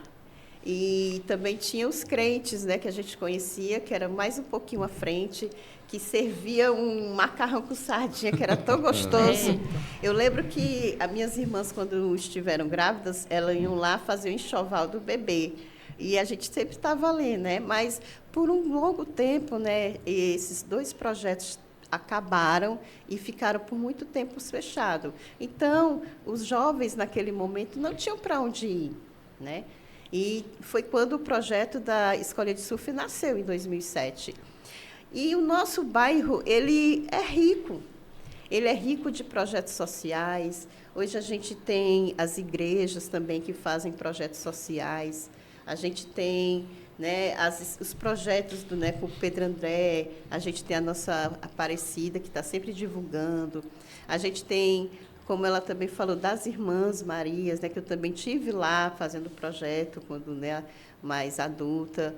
Speaker 4: E também tinha os crentes, né, que a gente conhecia, que era mais um pouquinho à frente, que servia um macarrão com sardinha, que era tão gostoso. Eu lembro que as minhas irmãs, quando estiveram grávidas, elas iam lá fazer o enxoval do bebê. E a gente sempre estava ali, né? Mas, por um longo tempo, né, esses 2 projetos acabaram e ficaram por muito tempo fechados. Então, os jovens, naquele momento, não tinham para onde ir, né? E foi quando o projeto da Escola de Surf nasceu, em 2007. E o nosso bairro, ele é rico. Ele é rico de projetos sociais. Hoje a gente tem as igrejas também que fazem projetos sociais. A gente tem, né, os projetos do, né, com o Pedro André. A gente tem a nossa Aparecida, que está sempre divulgando. A gente tem, como ela também falou, das Irmãs Marias, né, que eu também tive lá fazendo projeto, quando, né, mais adulta.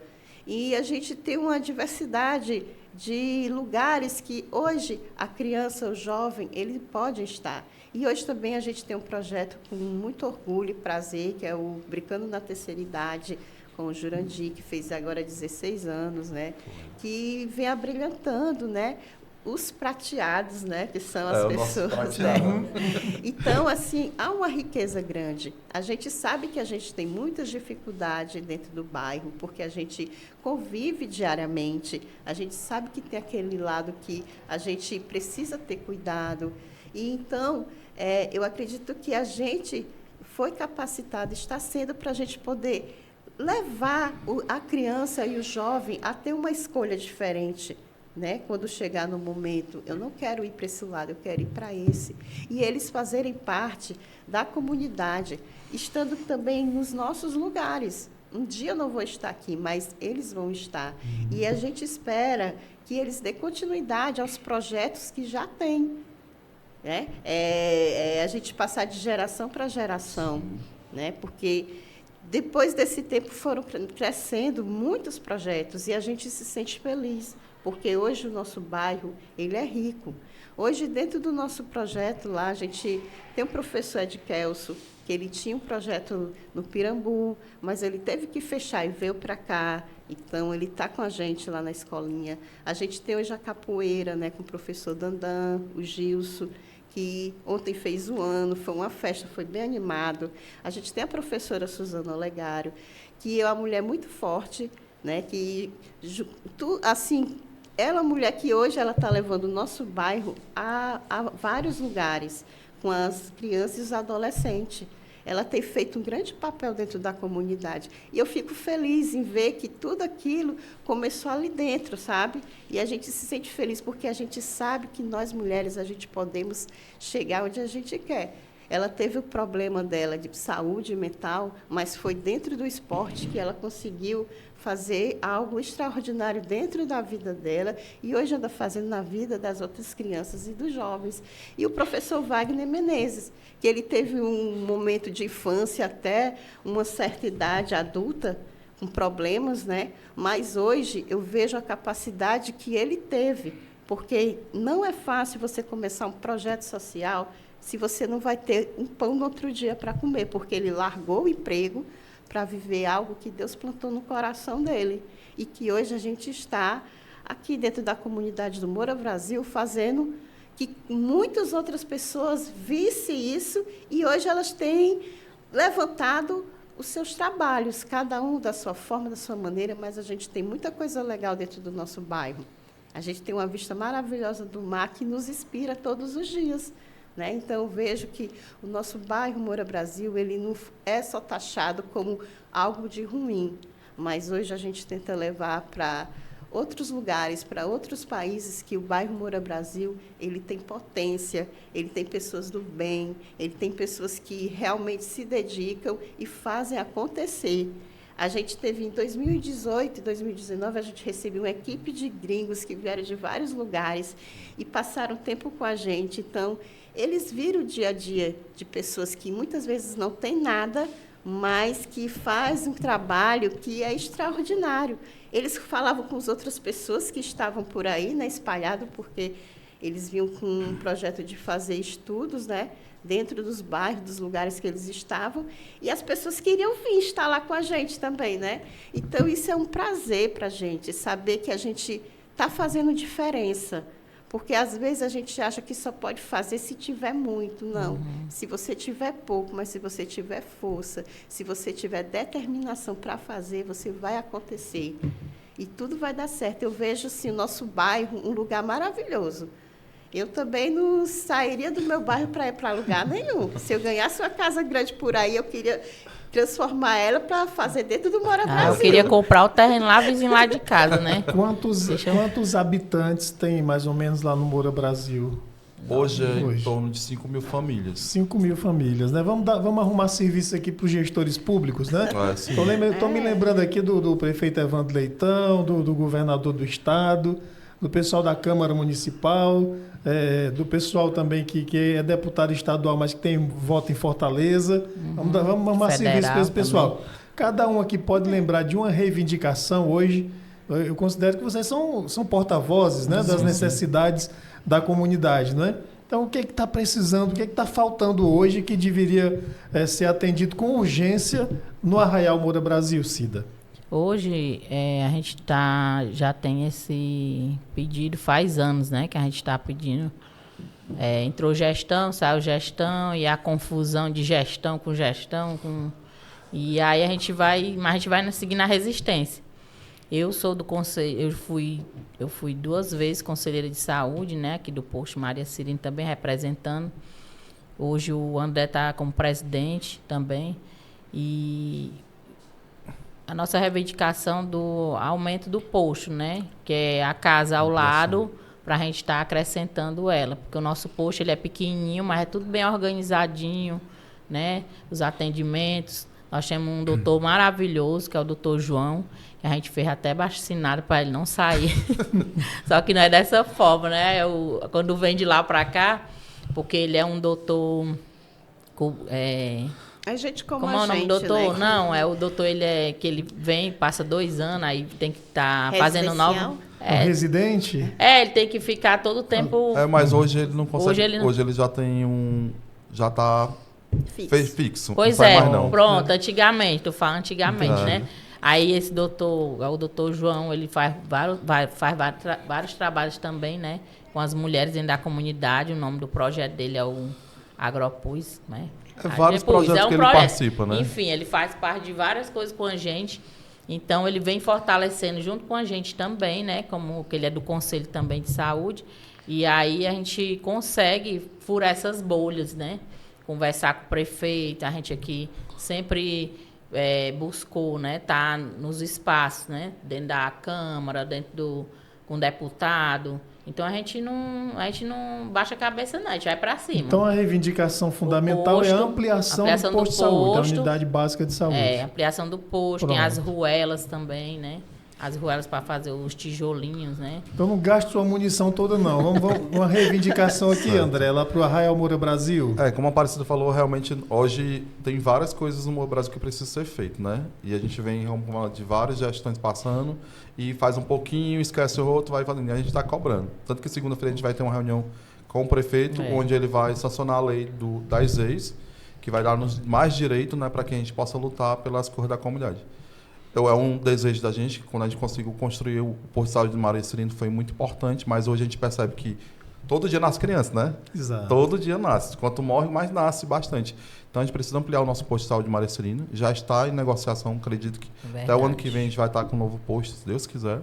Speaker 4: E a gente tem uma diversidade de lugares que hoje a criança, o jovem, ele pode estar. E hoje também a gente tem um projeto com muito orgulho e prazer, que é o Brincando na Terceira Idade, com o Jurandir, que fez agora 16 anos, né? Que vem abrilhantando, né? Os prateados, né, que são as pessoas, né? Então, assim, há uma riqueza grande. A gente sabe que a gente tem muitas dificuldades dentro do bairro, porque a gente convive diariamente, a gente sabe que tem aquele lado que a gente precisa ter cuidado. E, então, eu acredito que a gente foi capacitado, está sendo para a gente poder levar a criança e o jovem a ter uma escolha diferente, né? Quando chegar no momento, eu não quero ir para esse lado, eu quero ir para esse. E eles fazerem parte da comunidade, estando também nos nossos lugares. Um dia eu não vou estar aqui, mas eles vão estar. E a gente espera que eles dêem continuidade aos projetos que já têm, né? A gente passar de geração para geração, né? Porque depois desse tempo foram crescendo muitos projetos e a gente se sente feliz, porque hoje o nosso bairro, ele é rico. Hoje, dentro do nosso projeto lá, a gente tem um professor Ed Kelso, que ele tinha um projeto no Pirambu, mas ele teve que fechar e veio para cá. Então, ele está com a gente lá na escolinha. A gente tem hoje a capoeira, né, com o professor Dandan, o Gilson, que ontem fez o ano, foi uma festa, foi bem animado. A gente tem a professora Suzana Olegário, que é uma mulher muito forte, né, que, assim, ela é uma mulher que hoje ela está levando o nosso bairro a vários lugares, com as crianças e os adolescentes. Ela tem feito um grande papel dentro da comunidade. E eu fico feliz em ver que tudo aquilo começou ali dentro, sabe? E a gente se sente feliz porque a gente sabe que nós, mulheres, a gente podemos chegar onde a gente quer. Ela teve o problema dela de saúde mental, mas foi dentro do esporte que ela conseguiu fazer algo extraordinário dentro da vida dela e hoje anda fazendo na vida das outras crianças e dos jovens. E o professor Wagner Menezes, que ele teve um momento de infância até uma certa idade adulta, com problemas, né? Mas hoje eu vejo a capacidade que ele teve, porque não é fácil você começar um projeto social se você não vai ter um pão no outro dia para comer, porque ele largou o emprego para viver algo que Deus plantou no coração dele. E que hoje a gente está aqui dentro da comunidade do Moura Brasil fazendo que muitas outras pessoas vissem isso e hoje elas têm levantado os seus trabalhos, cada um da sua forma, da sua maneira, mas a gente tem muita coisa legal dentro do nosso bairro. A gente tem uma vista maravilhosa do mar que nos inspira todos os dias, né? Então, eu vejo que o nosso bairro Moura Brasil, ele não é só taxado como algo de ruim, mas hoje a gente tenta levar para outros lugares, para outros países, que o bairro Moura Brasil, ele tem potência, ele tem pessoas do bem, ele tem pessoas que realmente se dedicam e fazem acontecer. A gente teve em 2018 e 2019, a gente recebeu uma equipe de gringos que vieram de vários lugares e passaram tempo com a gente. Então, eles viram o dia a dia de pessoas que muitas vezes não têm nada, mas que fazem um trabalho que é extraordinário. Eles falavam com as outras pessoas que estavam por aí, né, espalhados, porque Eles vinham com um projeto de fazer estudos, né, dentro dos bairros, dos lugares que eles estavam, e as pessoas queriam vir estar lá com a gente também, né? Então, isso é um prazer para a gente, saber que a gente está fazendo diferença. Porque, às vezes, a gente acha que só pode fazer se tiver muito. Não. Se você tiver pouco, mas se você tiver força, se você tiver determinação para fazer, você vai acontecer. E tudo vai dar certo. Eu vejo, assim, o nosso bairro um lugar maravilhoso. Eu também não sairia do meu bairro para ir para lugar nenhum. Se eu ganhasse uma casa grande por aí, eu queria transformar ela para fazer dentro do Mora Brasil.
Speaker 2: Eu queria comprar o terreno lá, vizinho lá de casa, né?
Speaker 1: Quantos habitantes tem, mais ou menos, lá no Mora Brasil?
Speaker 3: Hoje é em torno de 5.000 famílias.
Speaker 1: 5.000 famílias, né? Vamos arrumar serviço aqui para os gestores públicos, né? Estou me lembrando aqui do prefeito Evandro Leitão, do governador do estado, do pessoal da Câmara Municipal, do pessoal também que é deputado estadual, mas que tem voto em Fortaleza. Vamos arrumar serviço para esse pessoal. Também. Cada um aqui pode lembrar de uma reivindicação hoje. Eu considero que vocês são porta-vozes, né, das necessidades da comunidade, né? Então, o que está precisando, o que está faltando hoje que deveria ser atendido com urgência no Arraial Moura Brasil, Cida?
Speaker 2: Hoje, a gente já tem esse pedido faz anos, né, que a gente está pedindo. Entrou gestão, saiu gestão, e a confusão de gestão com gestão. E aí a gente vai seguir na resistência. Eu sou do conselho, eu fui 2 vezes conselheira de saúde, né, aqui do posto Maria Cirino, também representando. Hoje o André está como presidente também. E a nossa reivindicação do aumento do posto, né, que é a casa ao lado, para a gente estar acrescentando ela. Porque o nosso posto ele é pequenininho, mas é tudo bem organizadinho, né, os atendimentos. Nós temos um doutor maravilhoso, que é o doutor João, que a gente fez até baixo-assinado para ele não sair. Só que não é dessa forma, né? Quando vem de lá para cá, porque ele é um doutor...
Speaker 4: A gente
Speaker 2: como é o nome do doutor?
Speaker 4: Né?
Speaker 2: Não, o doutor, que ele vem, passa 2 anos, aí tem que estar fazendo novo...
Speaker 1: residente?
Speaker 2: Ele tem que ficar todo o tempo...
Speaker 3: Mas hoje ele não consegue... Hoje ele já tem já está... Fixo.
Speaker 2: Pois
Speaker 3: não mais não.
Speaker 2: Pronto, antigamente, tu fala antigamente, né? Aí esse doutor, o doutor João, ele faz vários trabalhos também, né? Com as mulheres dentro da comunidade. O nome do projeto dele é o Agropus, né?
Speaker 3: Vários projetos que ele participa, né?
Speaker 2: Enfim, ele faz parte de várias coisas com a gente. Então, ele vem fortalecendo junto com a gente também, né? Como que ele é do Conselho também de Saúde. E aí a gente consegue furar essas bolhas, né? Conversar com o prefeito, a gente aqui sempre buscou, né, tá nos espaços, né, dentro da Câmara, com o deputado. Então a gente não baixa a cabeça, não, a gente vai para cima.
Speaker 1: Então a reivindicação fundamental é a ampliação do posto de saúde, da unidade básica de saúde.
Speaker 2: Ampliação do posto, tem as ruelas também, né? As ruelas para fazer os tijolinhos, né?
Speaker 1: Então não gaste sua munição toda, não. Vamos uma reivindicação aqui, André, lá para o Arraial Moura Brasil.
Speaker 3: Como a Aparecida falou, realmente hoje tem várias coisas no Moura Brasil que precisam ser feitas, né? E a gente vem de várias gestões passando e faz um pouquinho, esquece o outro, vai fazendo. E a gente está cobrando. Tanto que segunda-feira a gente vai ter uma reunião com o prefeito, onde ele vai sancionar a lei das ex, que vai dar mais direito, né, para que a gente possa lutar pelas cores da comunidade. É um desejo da gente, quando a gente conseguiu construir o posto de saúde de Maria Cirino, foi muito importante, mas hoje a gente percebe que todo dia nasce criança, né?
Speaker 1: Exato.
Speaker 3: Todo dia nasce. Quanto morre, mais nasce bastante. Então a gente precisa ampliar o nosso posto de saúde de Maria Cirino. Já está em negociação, acredito que até o ano que vem a gente vai estar com um novo posto, se Deus quiser.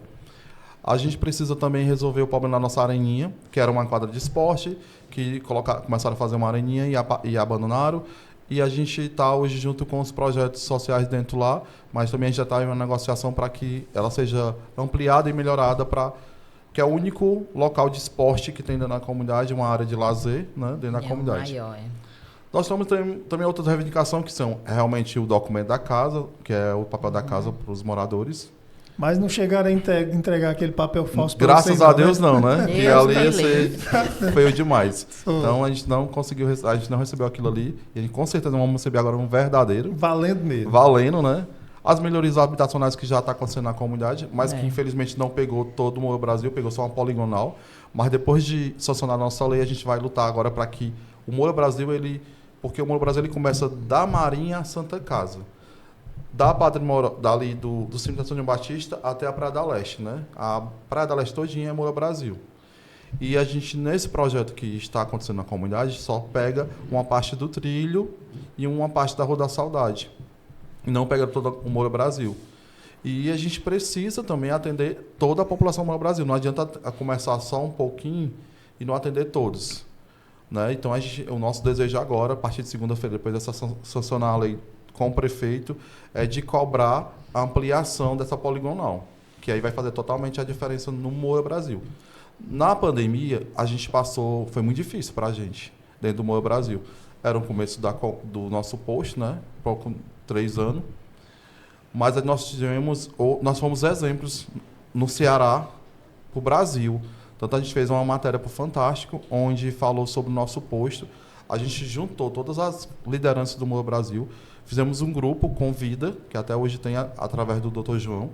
Speaker 3: A gente precisa também resolver o problema da nossa areninha, que era uma quadra de esporte, que começaram a fazer uma areninha e abandonaram. E a gente está hoje junto com os projetos sociais dentro lá, mas também a gente já está em uma negociação para que ela seja ampliada e melhorada, que é o único local de esporte que tem dentro da comunidade, uma área de lazer, né, dentro da comunidade.
Speaker 2: Maior,
Speaker 3: Nós temos também outras reivindicações que são realmente o documento da casa, que é o papel da casa para os moradores.
Speaker 1: Mas não chegaram a entregar aquele papel falso para
Speaker 3: vocês. Graças a Deus não, né?
Speaker 2: Deus
Speaker 3: que ali ia ser feio demais. Então a gente não conseguiu, a gente não recebeu aquilo ali. E a gente com certeza vamos receber agora um verdadeiro.
Speaker 1: Valendo mesmo.
Speaker 3: Valendo, né? as melhorias habitacionais que já está acontecendo na comunidade, mas que infelizmente não pegou todo o Moura Brasil, pegou só uma poligonal. Mas depois de sancionar a nossa lei, a gente vai lutar agora para que o Moura Brasil, porque o Moura Brasil ele começa da Marinha à Santa Casa. Da Padre Moura, dali do cemitério São João Batista até a Praia da Leste, né? A Praia da Leste todinha é Moura Brasil. E a gente, nesse projeto que está acontecendo na comunidade, só pega uma parte do trilho e uma parte da Rua da Saudade. E não pega todo o Moura Brasil. E a gente precisa também atender toda a população do Moura Brasil. Não adianta começar só um pouquinho e não atender todos. Né? Então, o nosso desejo agora, a partir de segunda-feira, depois dessa sancionar a lei com o prefeito, é de cobrar a ampliação dessa poligonal, que aí vai fazer totalmente a diferença no Moura Brasil. Na pandemia, a gente foi muito difícil para a gente, dentro do Moura Brasil. Era o começo do nosso post, né? 3 anos. Mas nós fomos exemplos no Ceará, para o Brasil. Tanto a gente fez uma matéria para o Fantástico, onde falou sobre o nosso posto. A gente juntou todas as lideranças do Moura Brasil, fizemos um grupo com vida, que até hoje tem através do Dr. João,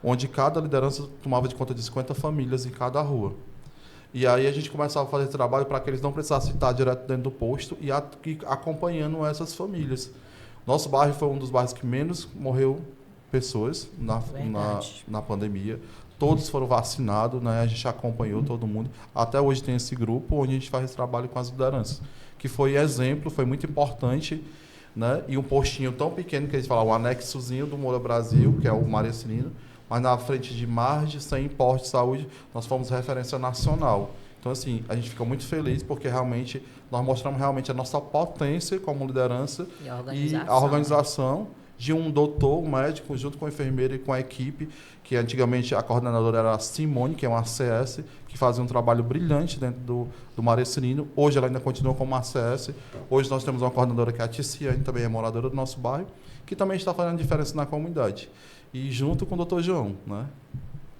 Speaker 3: onde cada liderança tomava de conta de 50 famílias em cada rua. E aí a gente começava a fazer trabalho para que eles não precisassem estar direto dentro do posto e acompanhando essas famílias. Nosso bairro foi um dos bairros que menos morreu pessoas na pandemia. Todos foram vacinados, né? A gente acompanhou todo mundo. Até hoje tem esse grupo onde a gente faz esse trabalho com as lideranças, que foi exemplo, foi muito importante, né? E um postinho tão pequeno que eles falam, o anexozinho do Moura Brasil, que é o Maria Cirino, mas na frente de mais de 100 postos de saúde, nós fomos referência nacional. Então, assim, a gente fica muito feliz porque realmente nós mostramos realmente a nossa potência como liderança e a organização de um doutor, um médico, junto com a enfermeira e com a equipe, que antigamente a coordenadora era a Simone, que é uma ACS, que fazia um trabalho brilhante dentro do Maria Cirino. Hoje ela ainda continua como ACS. Hoje nós temos uma coordenadora que é a Ticiane, também é moradora do nosso bairro, que também está fazendo diferença na comunidade. E junto com o Dr. João, né?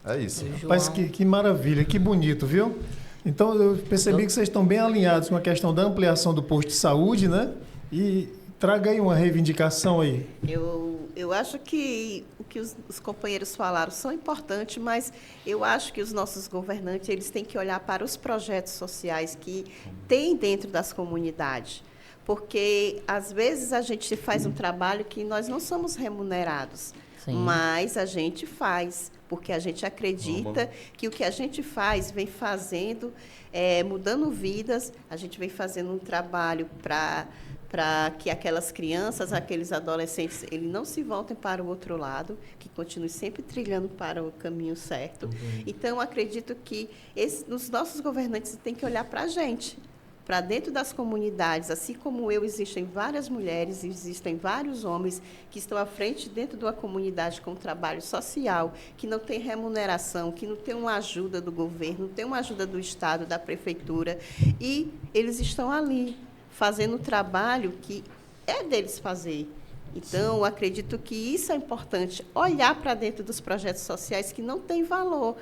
Speaker 3: É isso.
Speaker 1: Mas que maravilha, que bonito, viu? Então, eu percebi que vocês estão bem alinhados com a questão da ampliação do posto de saúde, né? E traga aí uma reivindicação aí.
Speaker 4: Eu acho que o que os companheiros falaram são importantes, mas eu acho que os nossos governantes eles têm que olhar para os projetos sociais que tem dentro das comunidades. Porque, às vezes, a gente faz um trabalho que nós não somos remunerados. Sim. Mas a gente faz, porque a gente acredita que o que a gente faz vem fazendo, mudando vidas, a gente vem fazendo um trabalho para que aquelas crianças, aqueles adolescentes, eles não se voltem para o outro lado, que continuem sempre trilhando para o caminho certo. Uhum. Então, acredito que os nossos governantes têm que olhar para a gente, para dentro das comunidades, assim como eu, existem várias mulheres, existem vários homens que estão à frente dentro de uma comunidade com um trabalho social, que não tem remuneração, que não tem uma ajuda do governo, não tem uma ajuda do Estado, da prefeitura, e eles estão ali, fazendo o trabalho que é deles fazer. Então, eu acredito que isso é importante, olhar para dentro dos projetos sociais que não têm valor.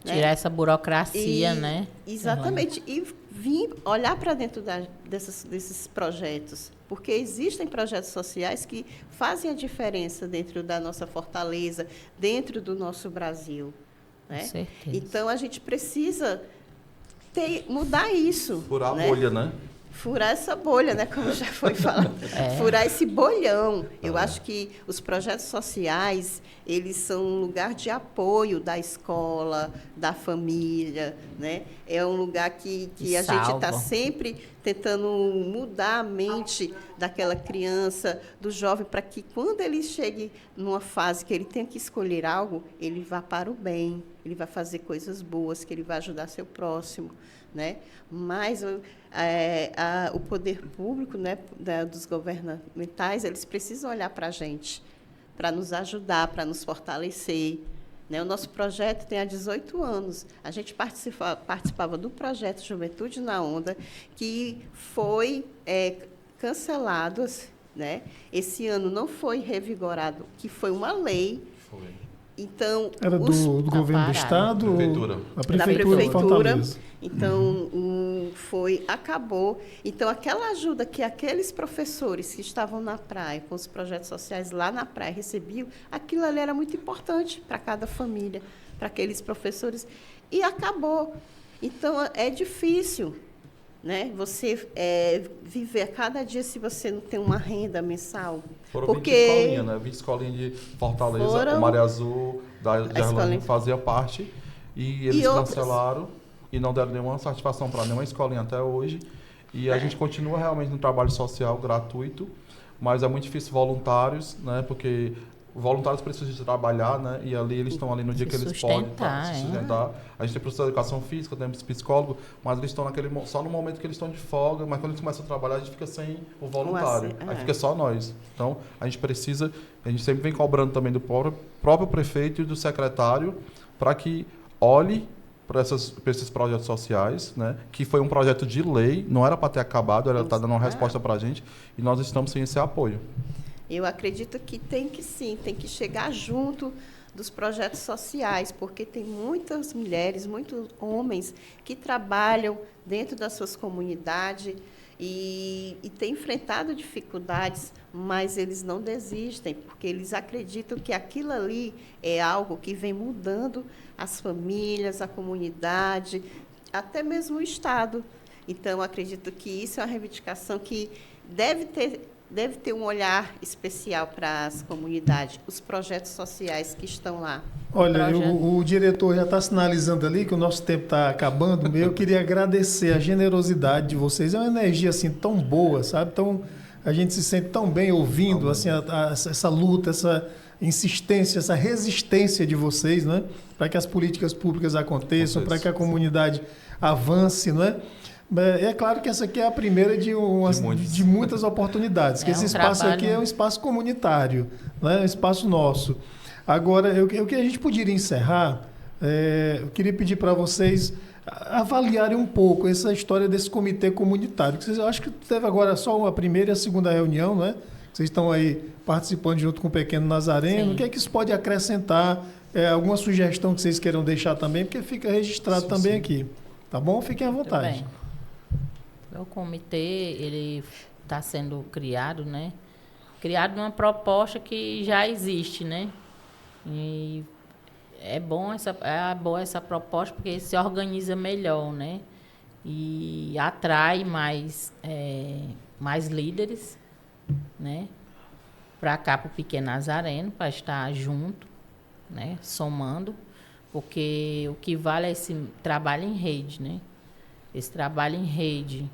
Speaker 2: Tirar essa burocracia, né?
Speaker 4: Exatamente. E vir olhar para dentro desses projetos. Porque existem projetos sociais que fazem a diferença dentro da nossa fortaleza, dentro do nosso Brasil. Né? Com certeza. Então, a gente precisa mudar isso.
Speaker 3: Furar a bolha, né?
Speaker 4: Furar essa bolha, né? Como já foi falado. Furar esse bolhão. Eu acho que os projetos sociais, eles são um lugar de apoio da escola, da família, né? É um lugar que a gente está sempre tentando mudar a mente daquela criança, do jovem, para que quando ele chegue numa fase que ele tenha que escolher algo, ele vá para o bem, ele vai fazer coisas boas, que ele vai ajudar seu próximo, né? Mas o poder público, né, dos governamentais, eles precisam olhar para a gente, para nos ajudar, para nos fortalecer. Né? O nosso projeto tem há 18 anos. A gente participava do projeto Juventude na Onda, que foi cancelado. Né? Esse ano não foi revigorado, que foi uma lei. Então,
Speaker 1: Era do governo do estado?
Speaker 3: Prefeitura.
Speaker 1: A prefeitura de Fortaleza.
Speaker 4: Então, acabou. Então, aquela ajuda que aqueles professores que estavam na praia, com os projetos sociais lá na praia, recebiam, aquilo ali era muito importante para cada família, para aqueles professores, e acabou. Então, é difícil, né? Você viver cada dia se você não tem uma renda mensal.
Speaker 3: Foram
Speaker 4: porque
Speaker 3: 20 escolinhas, né? 20 escolinhas de Fortaleza, o Maré Azul, da Gerlândia fazia parte, e eles cancelaram e não deram nenhuma satisfação para nenhuma escolinha até hoje. E a gente continua realmente no trabalho social gratuito, mas é muito difícil voluntários, né? Porque voluntários precisam de trabalhar, né? E ali eles estão ali no dia que eles podem se sustentar. A gente tem professor de educação física, temos psicólogo, mas eles estão só no momento que eles estão de folga, mas quando eles começam a trabalhar, a gente fica sem o voluntário. Aí fica só nós. Então, a gente sempre vem cobrando também do próprio prefeito e do secretário para que olhe para esses projetos sociais, né? Que foi um projeto de lei, não era para ter acabado, ela está dando uma resposta para a gente, e nós estamos sem esse apoio.
Speaker 4: Eu acredito que tem que chegar junto dos projetos sociais, porque tem muitas mulheres, muitos homens que trabalham dentro das suas comunidades e têm enfrentado dificuldades, mas eles não desistem, porque eles acreditam que aquilo ali é algo que vem mudando as famílias, a comunidade, até mesmo o Estado. Então, acredito que isso é uma reivindicação que deve ter um olhar especial para as comunidades, os projetos sociais que estão lá.
Speaker 1: Olha, o diretor já está sinalizando ali que o nosso tempo está acabando. Eu queria agradecer a generosidade de vocês. É uma energia assim tão boa, sabe? Então, a gente se sente tão bem ouvindo assim, essa luta, essa insistência, essa resistência de vocês, né? Para que as políticas públicas aconteçam, para que a comunidade avance, não é? É claro que essa aqui é a primeira de muitas oportunidades, que esse espaço aqui é um espaço comunitário, né? Um espaço nosso. Agora, o que a gente poderia encerrar, eu queria pedir para vocês avaliarem um pouco essa história desse comitê comunitário. Eu acho que teve agora só a primeira e a segunda reunião, né? Vocês estão aí participando junto com o Pequeno Nazareno. Sim. O que é que isso pode acrescentar? Alguma sugestão que vocês queiram deixar também, porque fica registrado também aqui. Tá bom? Fiquem à vontade.
Speaker 2: O comitê, ele está sendo criado, né? Criado numa proposta que já existe, né? E é boa essa proposta porque se organiza melhor, né? E atrai mais líderes, né? Para cá, para o Pequeno Nazareno, para estar junto, né? Somando, porque o que vale é esse trabalho em rede, né? Esse trabalho em rede,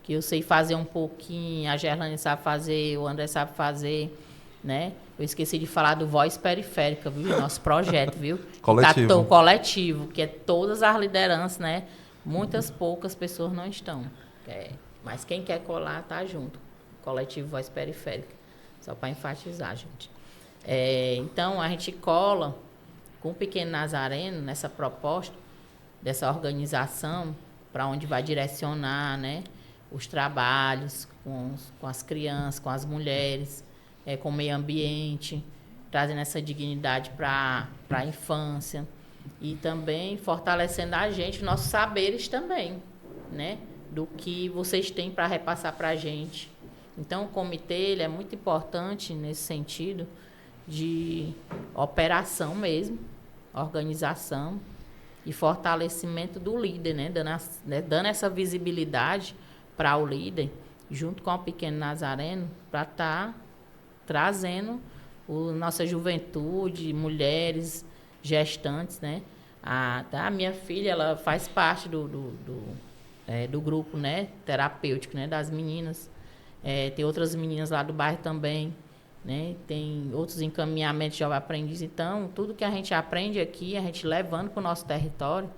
Speaker 2: que eu sei fazer um pouquinho, a Gerlânia sabe fazer, o André sabe fazer, né? Eu esqueci de falar do Voz Periférica, viu? Nosso projeto, viu?
Speaker 3: Coletivo.
Speaker 2: Coletivo, que é todas as lideranças, né? Muitas poucas pessoas não estão. Mas quem quer colar, tá junto. Coletivo Voz Periférica. Só para enfatizar, gente. Então, a gente cola com o Pequeno Nazareno nessa proposta, dessa organização, para onde vai direcionar, né? Os trabalhos com as crianças, com as mulheres, com o meio ambiente, trazendo essa dignidade para a infância e também fortalecendo a gente, nossos saberes também, né? Do que vocês têm para repassar para a gente. Então, o comitê ele é muito importante nesse sentido de operação mesmo, organização e fortalecimento do líder, né? Dando essa visibilidade para o líder, junto com o Pequeno Nazareno, para estar trazendo nossa juventude, mulheres, gestantes, né? A minha filha, ela faz parte do grupo, né? Terapêutico, né? Das meninas. Tem outras meninas lá do bairro também, né? Tem outros encaminhamentos de jovem aprendiz. Então, tudo que a gente aprende aqui, a gente levando para o nosso território,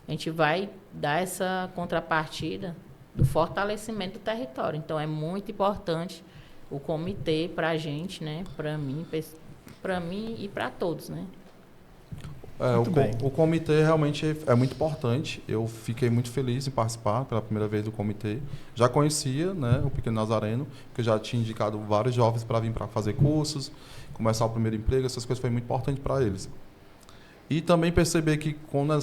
Speaker 2: a gente vai dar essa contrapartida do fortalecimento do território. Então, é muito importante o comitê para a gente, né? Para mim e para todos, né?
Speaker 3: O comitê realmente é muito importante. Eu fiquei muito feliz em participar pela primeira vez do comitê. Já conhecia, né, o Pequeno Nazareno, porque eu já tinha indicado vários jovens para vir para fazer cursos, começar o primeiro emprego, essas coisas foi muito importante para eles. E também perceber que, quando na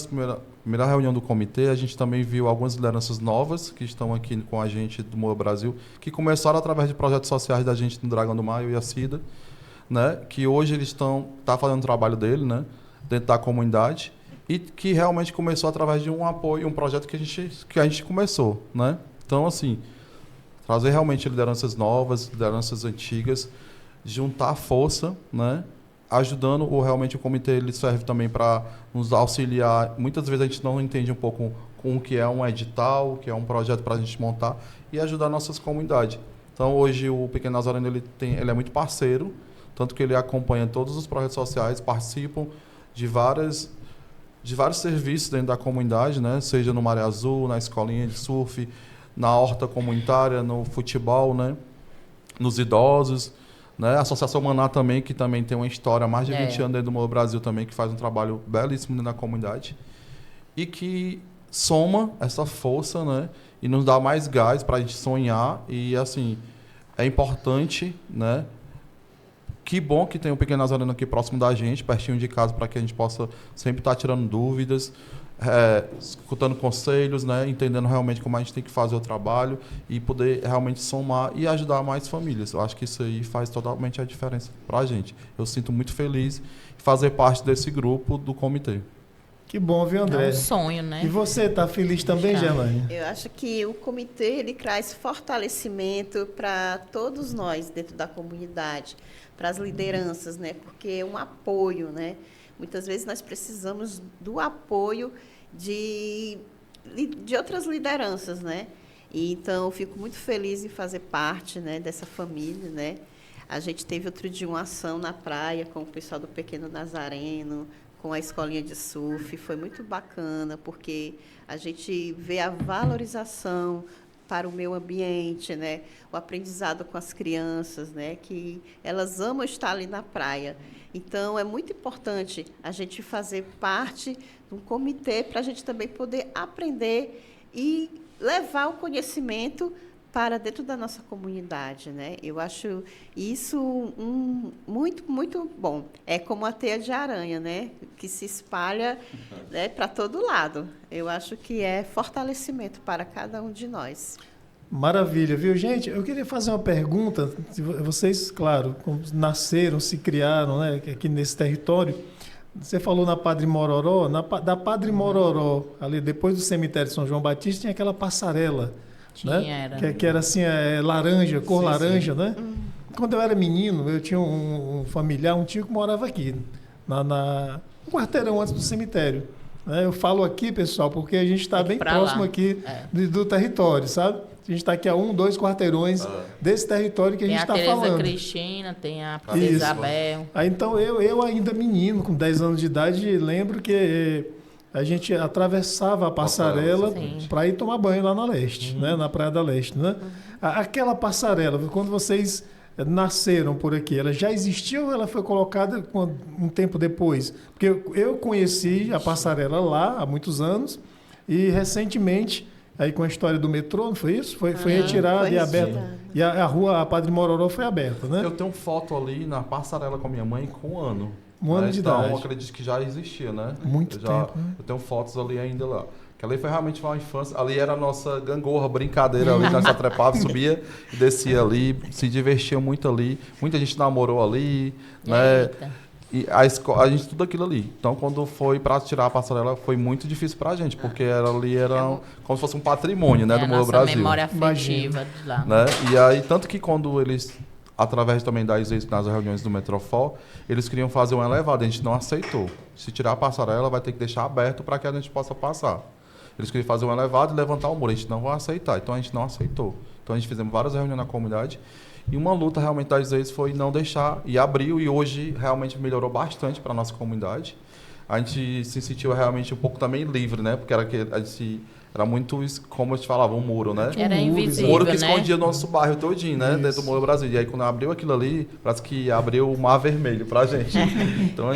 Speaker 3: primeira reunião do comitê, a gente também viu algumas lideranças novas que estão aqui com a gente do Moa Brasil, que começaram através de projetos sociais da gente no Dragão do Mar, eu e a Cida, né? Que hoje eles tá fazendo o trabalho dele, né? Dentro da comunidade, e que realmente começou através de um apoio, um projeto que a gente começou, né? Então, assim, trazer realmente lideranças novas, lideranças antigas, juntar força, né? Ajudando, ou realmente o comitê ele serve também para nos auxiliar. Muitas vezes a gente não entende um pouco com o que é um edital, o que é um projeto para a gente montar, e ajudar nossas comunidades. Então, hoje, o Pequeno Nazareno ele é muito parceiro, tanto que ele acompanha todos os projetos sociais, participam de vários serviços dentro da comunidade, né? Seja no Maré Azul, na escolinha de surf, na horta comunitária, no futebol, né? Nos idosos, né? A Associação Maná também, que também tem uma história há mais de 20 anos dentro do Moa Brasil também, que faz um trabalho belíssimo dentro da comunidade e que soma essa força, né? E nos dá mais gás para a gente sonhar. E, assim, é importante, né? Que bom que tem o Pequeno Nazareno aqui próximo da gente, pertinho de casa, para que a gente possa sempre estar tirando dúvidas, escutando conselhos, né, entendendo realmente como a gente tem que fazer o trabalho e poder realmente somar e ajudar mais famílias. Eu acho que isso aí faz totalmente a diferença para a gente. Eu sinto muito feliz em fazer parte desse grupo do comitê.
Speaker 1: Que bom, viu, André?
Speaker 2: É um sonho, né?
Speaker 1: E você está feliz também, Gerlane?
Speaker 4: Eu acho que o comitê ele traz fortalecimento para todos nós dentro da comunidade, para as lideranças, né? Porque é um apoio, né? Muitas vezes nós precisamos do apoio de outras lideranças, né? E, então, eu fico muito feliz em fazer parte, né, dessa família, né? A gente teve outro dia uma ação na praia com o pessoal do Pequeno Nazareno, com a escolinha de surf. Foi muito bacana, porque a gente vê a valorização para o meio ambiente, né? O aprendizado com as crianças, né? Que elas amam estar ali na praia. Então, é muito importante a gente fazer parte de um comitê para a gente também poder aprender e levar o conhecimento para dentro da nossa comunidade, né? Eu acho isso muito, muito bom. É como a teia de aranha, né? Que se espalha, né, para todo lado. Eu acho que é fortalecimento para cada um de nós.
Speaker 1: Maravilha, viu, gente? Eu queria fazer uma pergunta. Vocês, claro, nasceram, se criaram, né, aqui nesse território. Você falou na Padre Mororó. Da Padre Mororó, ali depois do cemitério de São João Batista, tinha aquela passarela, né? Que era assim, laranja, cor sim, laranja, sim. Né? Quando eu era menino, eu tinha um familiar, um tio que morava aqui, um quarteirão antes do cemitério. Eu falo aqui, pessoal, porque a gente está bem próximo lá. Aqui do território, sabe? A gente está aqui a 2 quarteirões desse território que a gente está falando.
Speaker 2: Tem a Tereza Cristina, tem a Isabel.
Speaker 1: Então, eu ainda menino, com 10 anos de idade, lembro que a gente atravessava a passarela para ir tomar banho lá na Leste, né? Na Praia da Leste. Né? Aquela passarela, quando vocês nasceram por aqui, ela já existia ou ela foi colocada um tempo depois? Porque eu conheci a passarela lá há muitos anos e recentemente, aí com a história do metrô, não foi isso? Foi retirada e aberta. E a rua, a Padre Mororó foi aberta, né?
Speaker 3: Eu tenho foto ali na passarela com a minha mãe com 1 ano.
Speaker 1: Um ano de idade.
Speaker 3: Então, acredito que já existia, né?
Speaker 1: Muito tempo, né?
Speaker 3: Eu tenho fotos ali ainda lá. Que ali foi realmente uma infância. Ali era a nossa gangorra, brincadeira ali. Nós já trepava, subia e descia ali. Se divertia muito ali. Muita gente namorou ali, né?
Speaker 2: Eita.
Speaker 3: E a gente tudo aquilo ali. Então, quando foi para tirar a passarela, foi muito difícil pra gente, porque ali era como se fosse um patrimônio, né, do Moa Brasil.
Speaker 2: Memória afetiva de lá.
Speaker 3: Né? E aí, tanto que quando eles, através também das reuniões do Metrofol, eles queriam fazer um elevado, a gente não aceitou. Se tirar a passarela, vai ter que deixar aberto para que a gente possa passar. Eles queriam fazer um elevado e levantar o muro, a gente não vai aceitar, então a gente não aceitou. Então a gente fizemos várias reuniões na comunidade e uma luta realmente das vezes foi não deixar, e abriu, e hoje realmente melhorou bastante para a nossa comunidade. A gente se sentiu realmente um pouco também livre, né? Porque era muito, como eu te falava, um muro, né?
Speaker 2: Era invisível,
Speaker 3: um muro que
Speaker 2: né?
Speaker 3: escondia o nosso bairro todinho, né? Isso. Dentro do Moa Brasil. E aí, quando abriu aquilo ali, parece que abriu o mar vermelho pra gente. Então,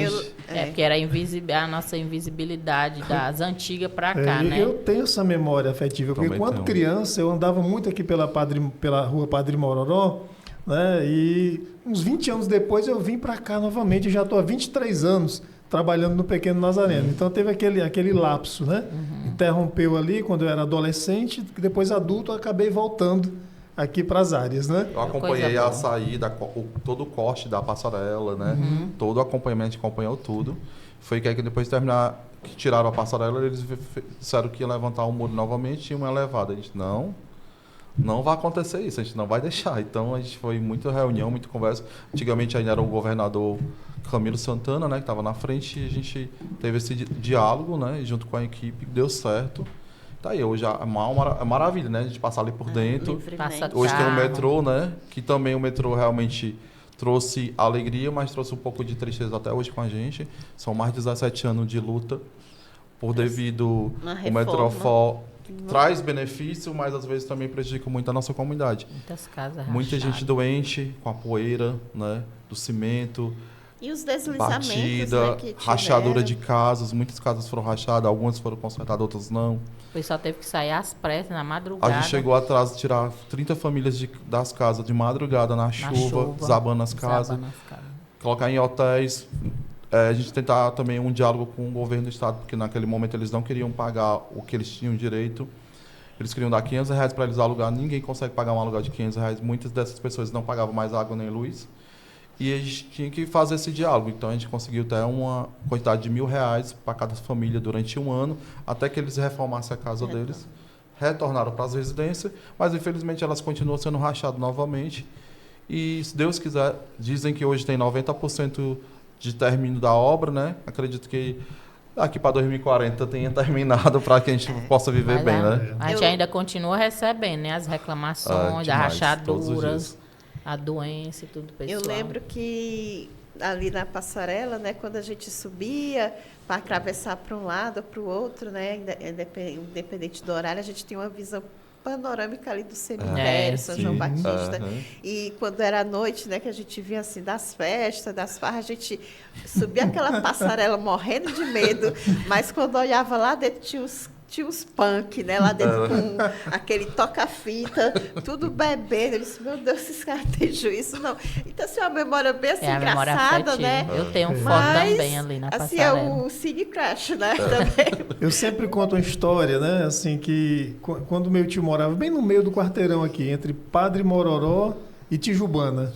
Speaker 2: porque era a nossa invisibilidade das antigas pra cá, né?
Speaker 1: Eu tenho essa memória afetiva, porque quando criança, eu andava muito aqui pela rua Padre Mororó, né? E uns 20 anos depois eu vim pra cá novamente, eu já estou há 23 anos trabalhando no Pequeno Nazareno. Então teve aquele lapso, né? Interrompeu ali quando eu era adolescente, depois adulto eu acabei voltando aqui para as áreas, né?
Speaker 3: Eu acompanhei a saída, todo o corte da passarela, né? Todo o acompanhamento, a gente acompanhou tudo. Foi que depois de terminar, que tiraram a passarela, eles disseram que ia levantar o muro novamente e uma elevada. A gente, não vai acontecer isso, a gente não vai deixar. Então, a gente foi muita reunião, muita conversa. Antigamente ainda era o governador Camilo Santana, né, que estava na frente, e a gente teve esse diálogo, né, junto com a equipe, deu certo. Tá aí, hoje é uma maravilha, né, a gente passar ali por dentro. Hoje tem o metrô, né, que também o metrô realmente trouxe alegria, mas trouxe um pouco de tristeza até hoje com a gente. São mais de 17 anos de luta por devido o metrô traz benefício, mas às vezes também prejudica muito a nossa comunidade.
Speaker 2: Muitas casas rachadas.
Speaker 3: Muita gente doente com a poeira, né, do cimento.
Speaker 4: E os deslizamentos,
Speaker 3: batida,
Speaker 4: né, que
Speaker 3: rachadura
Speaker 4: tiveram.
Speaker 3: de casas, muitas casas foram rachadas, algumas foram consertadas, outras não.
Speaker 2: O pessoal teve que sair às pressas, na madrugada.
Speaker 3: A gente chegou atrás de tirar 30 famílias das casas de madrugada na chuva, desabando as casas, colocar em hotéis. A gente tentar também um diálogo com o governo do estado, porque naquele momento eles não queriam pagar o que eles tinham direito. Eles queriam dar R$500 para eles alugar, ninguém consegue pagar um aluguel de R$500. Muitas dessas pessoas não pagavam mais água nem luz. E a gente tinha que fazer esse diálogo. Então, a gente conseguiu até uma quantidade de R$1.000 para cada família durante um ano, até que eles reformassem a casa deles. Retornaram para as residências, mas, infelizmente, elas continuam sendo rachadas novamente. E, se Deus quiser, dizem que hoje tem 90% de término da obra, né? Acredito que daqui para 2040 tenha terminado para que a gente possa viver bem, né?
Speaker 2: A gente ainda continua recebendo, né? As reclamações, as rachaduras, a doença e tudo, pessoal.
Speaker 4: Eu lembro que ali na passarela, né, quando a gente subia para atravessar para um lado ou para o outro, né, independente do horário, a gente tinha uma visão panorâmica ali do cemitério, São João Batista. E quando era à noite, né, que a gente via assim das festas, das farras, a gente subia aquela passarela morrendo de medo, mas quando olhava lá dentro tinha uns punk, né, lá dentro com aquele toca-fita, tudo bebendo. Eu disse, meu Deus, esses caras têm juízo, não. Então, assim, uma memória bem assim, engraçada, né?
Speaker 2: Eu tenho foto também ali na passarela.
Speaker 4: Assim, é o Cine Crash, né? Também.
Speaker 1: Eu sempre conto uma história, né? Assim, que quando meu tio morava bem no meio do quarteirão aqui, entre Padre Mororó e Tijubana.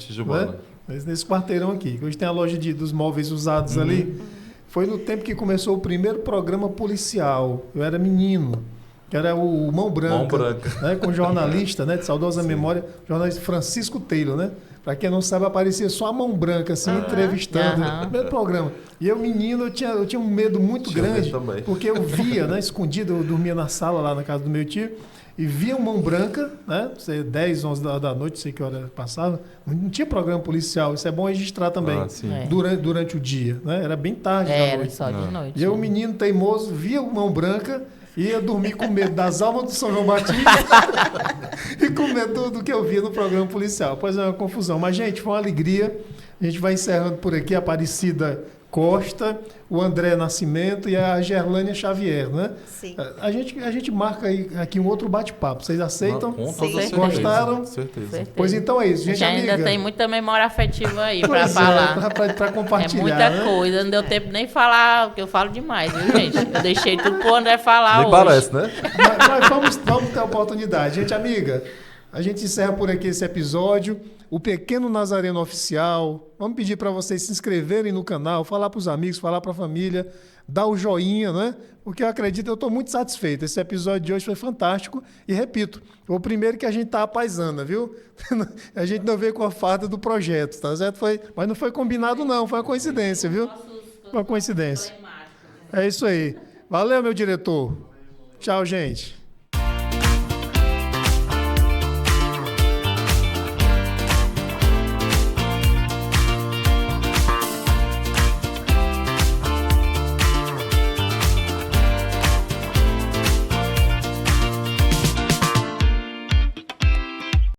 Speaker 1: Né? Nesse quarteirão aqui, que hoje tem a loja dos móveis usados ali. Foi no tempo que começou o primeiro programa policial. Eu era menino, que era o Mão Branca. Né? Com jornalista, né? De saudosa memória, jornalista Francisco Taylor, né? Para quem não sabe, aparecia só a Mão Branca, assim, entrevistando. Primeiro programa. E eu, menino, eu tinha um medo muito grande, porque eu via, né? Escondido, eu dormia na sala lá na casa do meu tio, e via o Mão Branca, né? 10, 11 da noite, sei que hora passava. Não tinha programa policial, isso é bom registrar também. Durante o dia, né? Era bem tarde da noite.
Speaker 2: Era só de noite.
Speaker 1: E eu, menino teimoso, via o Mão Branca, ia dormir com medo das almas do São João Batista e com medo do que eu via no programa policial. Pois é uma confusão. Mas, gente, foi uma alegria. A gente vai encerrando por aqui. A Aparecida Costa, o André Nascimento e a Gerlânia Xavier, né?
Speaker 4: Sim.
Speaker 1: A gente marca aqui um outro bate-papo. Vocês aceitam?
Speaker 3: Com toda certeza.
Speaker 1: Gostaram?
Speaker 3: Com certeza.
Speaker 1: Pois então é isso, gente.
Speaker 2: Ainda
Speaker 1: amiga.
Speaker 2: Tem muita memória afetiva aí para falar.
Speaker 1: Para compartilhar.
Speaker 2: É muita
Speaker 1: né?
Speaker 2: coisa. Não deu tempo nem falar, porque eu falo demais, viu, gente? Eu deixei tudo pro André falar
Speaker 3: Nem
Speaker 2: hoje.
Speaker 3: parece, né?
Speaker 1: Mas vamos ter a oportunidade. Gente, amiga, a gente encerra por aqui esse episódio. O Pequeno Nazareno Oficial. Vamos pedir para vocês se inscreverem no canal, falar para os amigos, falar para a família, dar o joinha, né? Porque eu acredito, eu estou muito satisfeito. Esse episódio de hoje foi fantástico. E repito, foi o primeiro que a gente está apaisando, viu? A gente não veio com a farda do projeto, tá certo? Mas não foi combinado, não. Foi uma coincidência, viu? Foi uma coincidência. É isso aí. Valeu, meu diretor. Tchau, gente.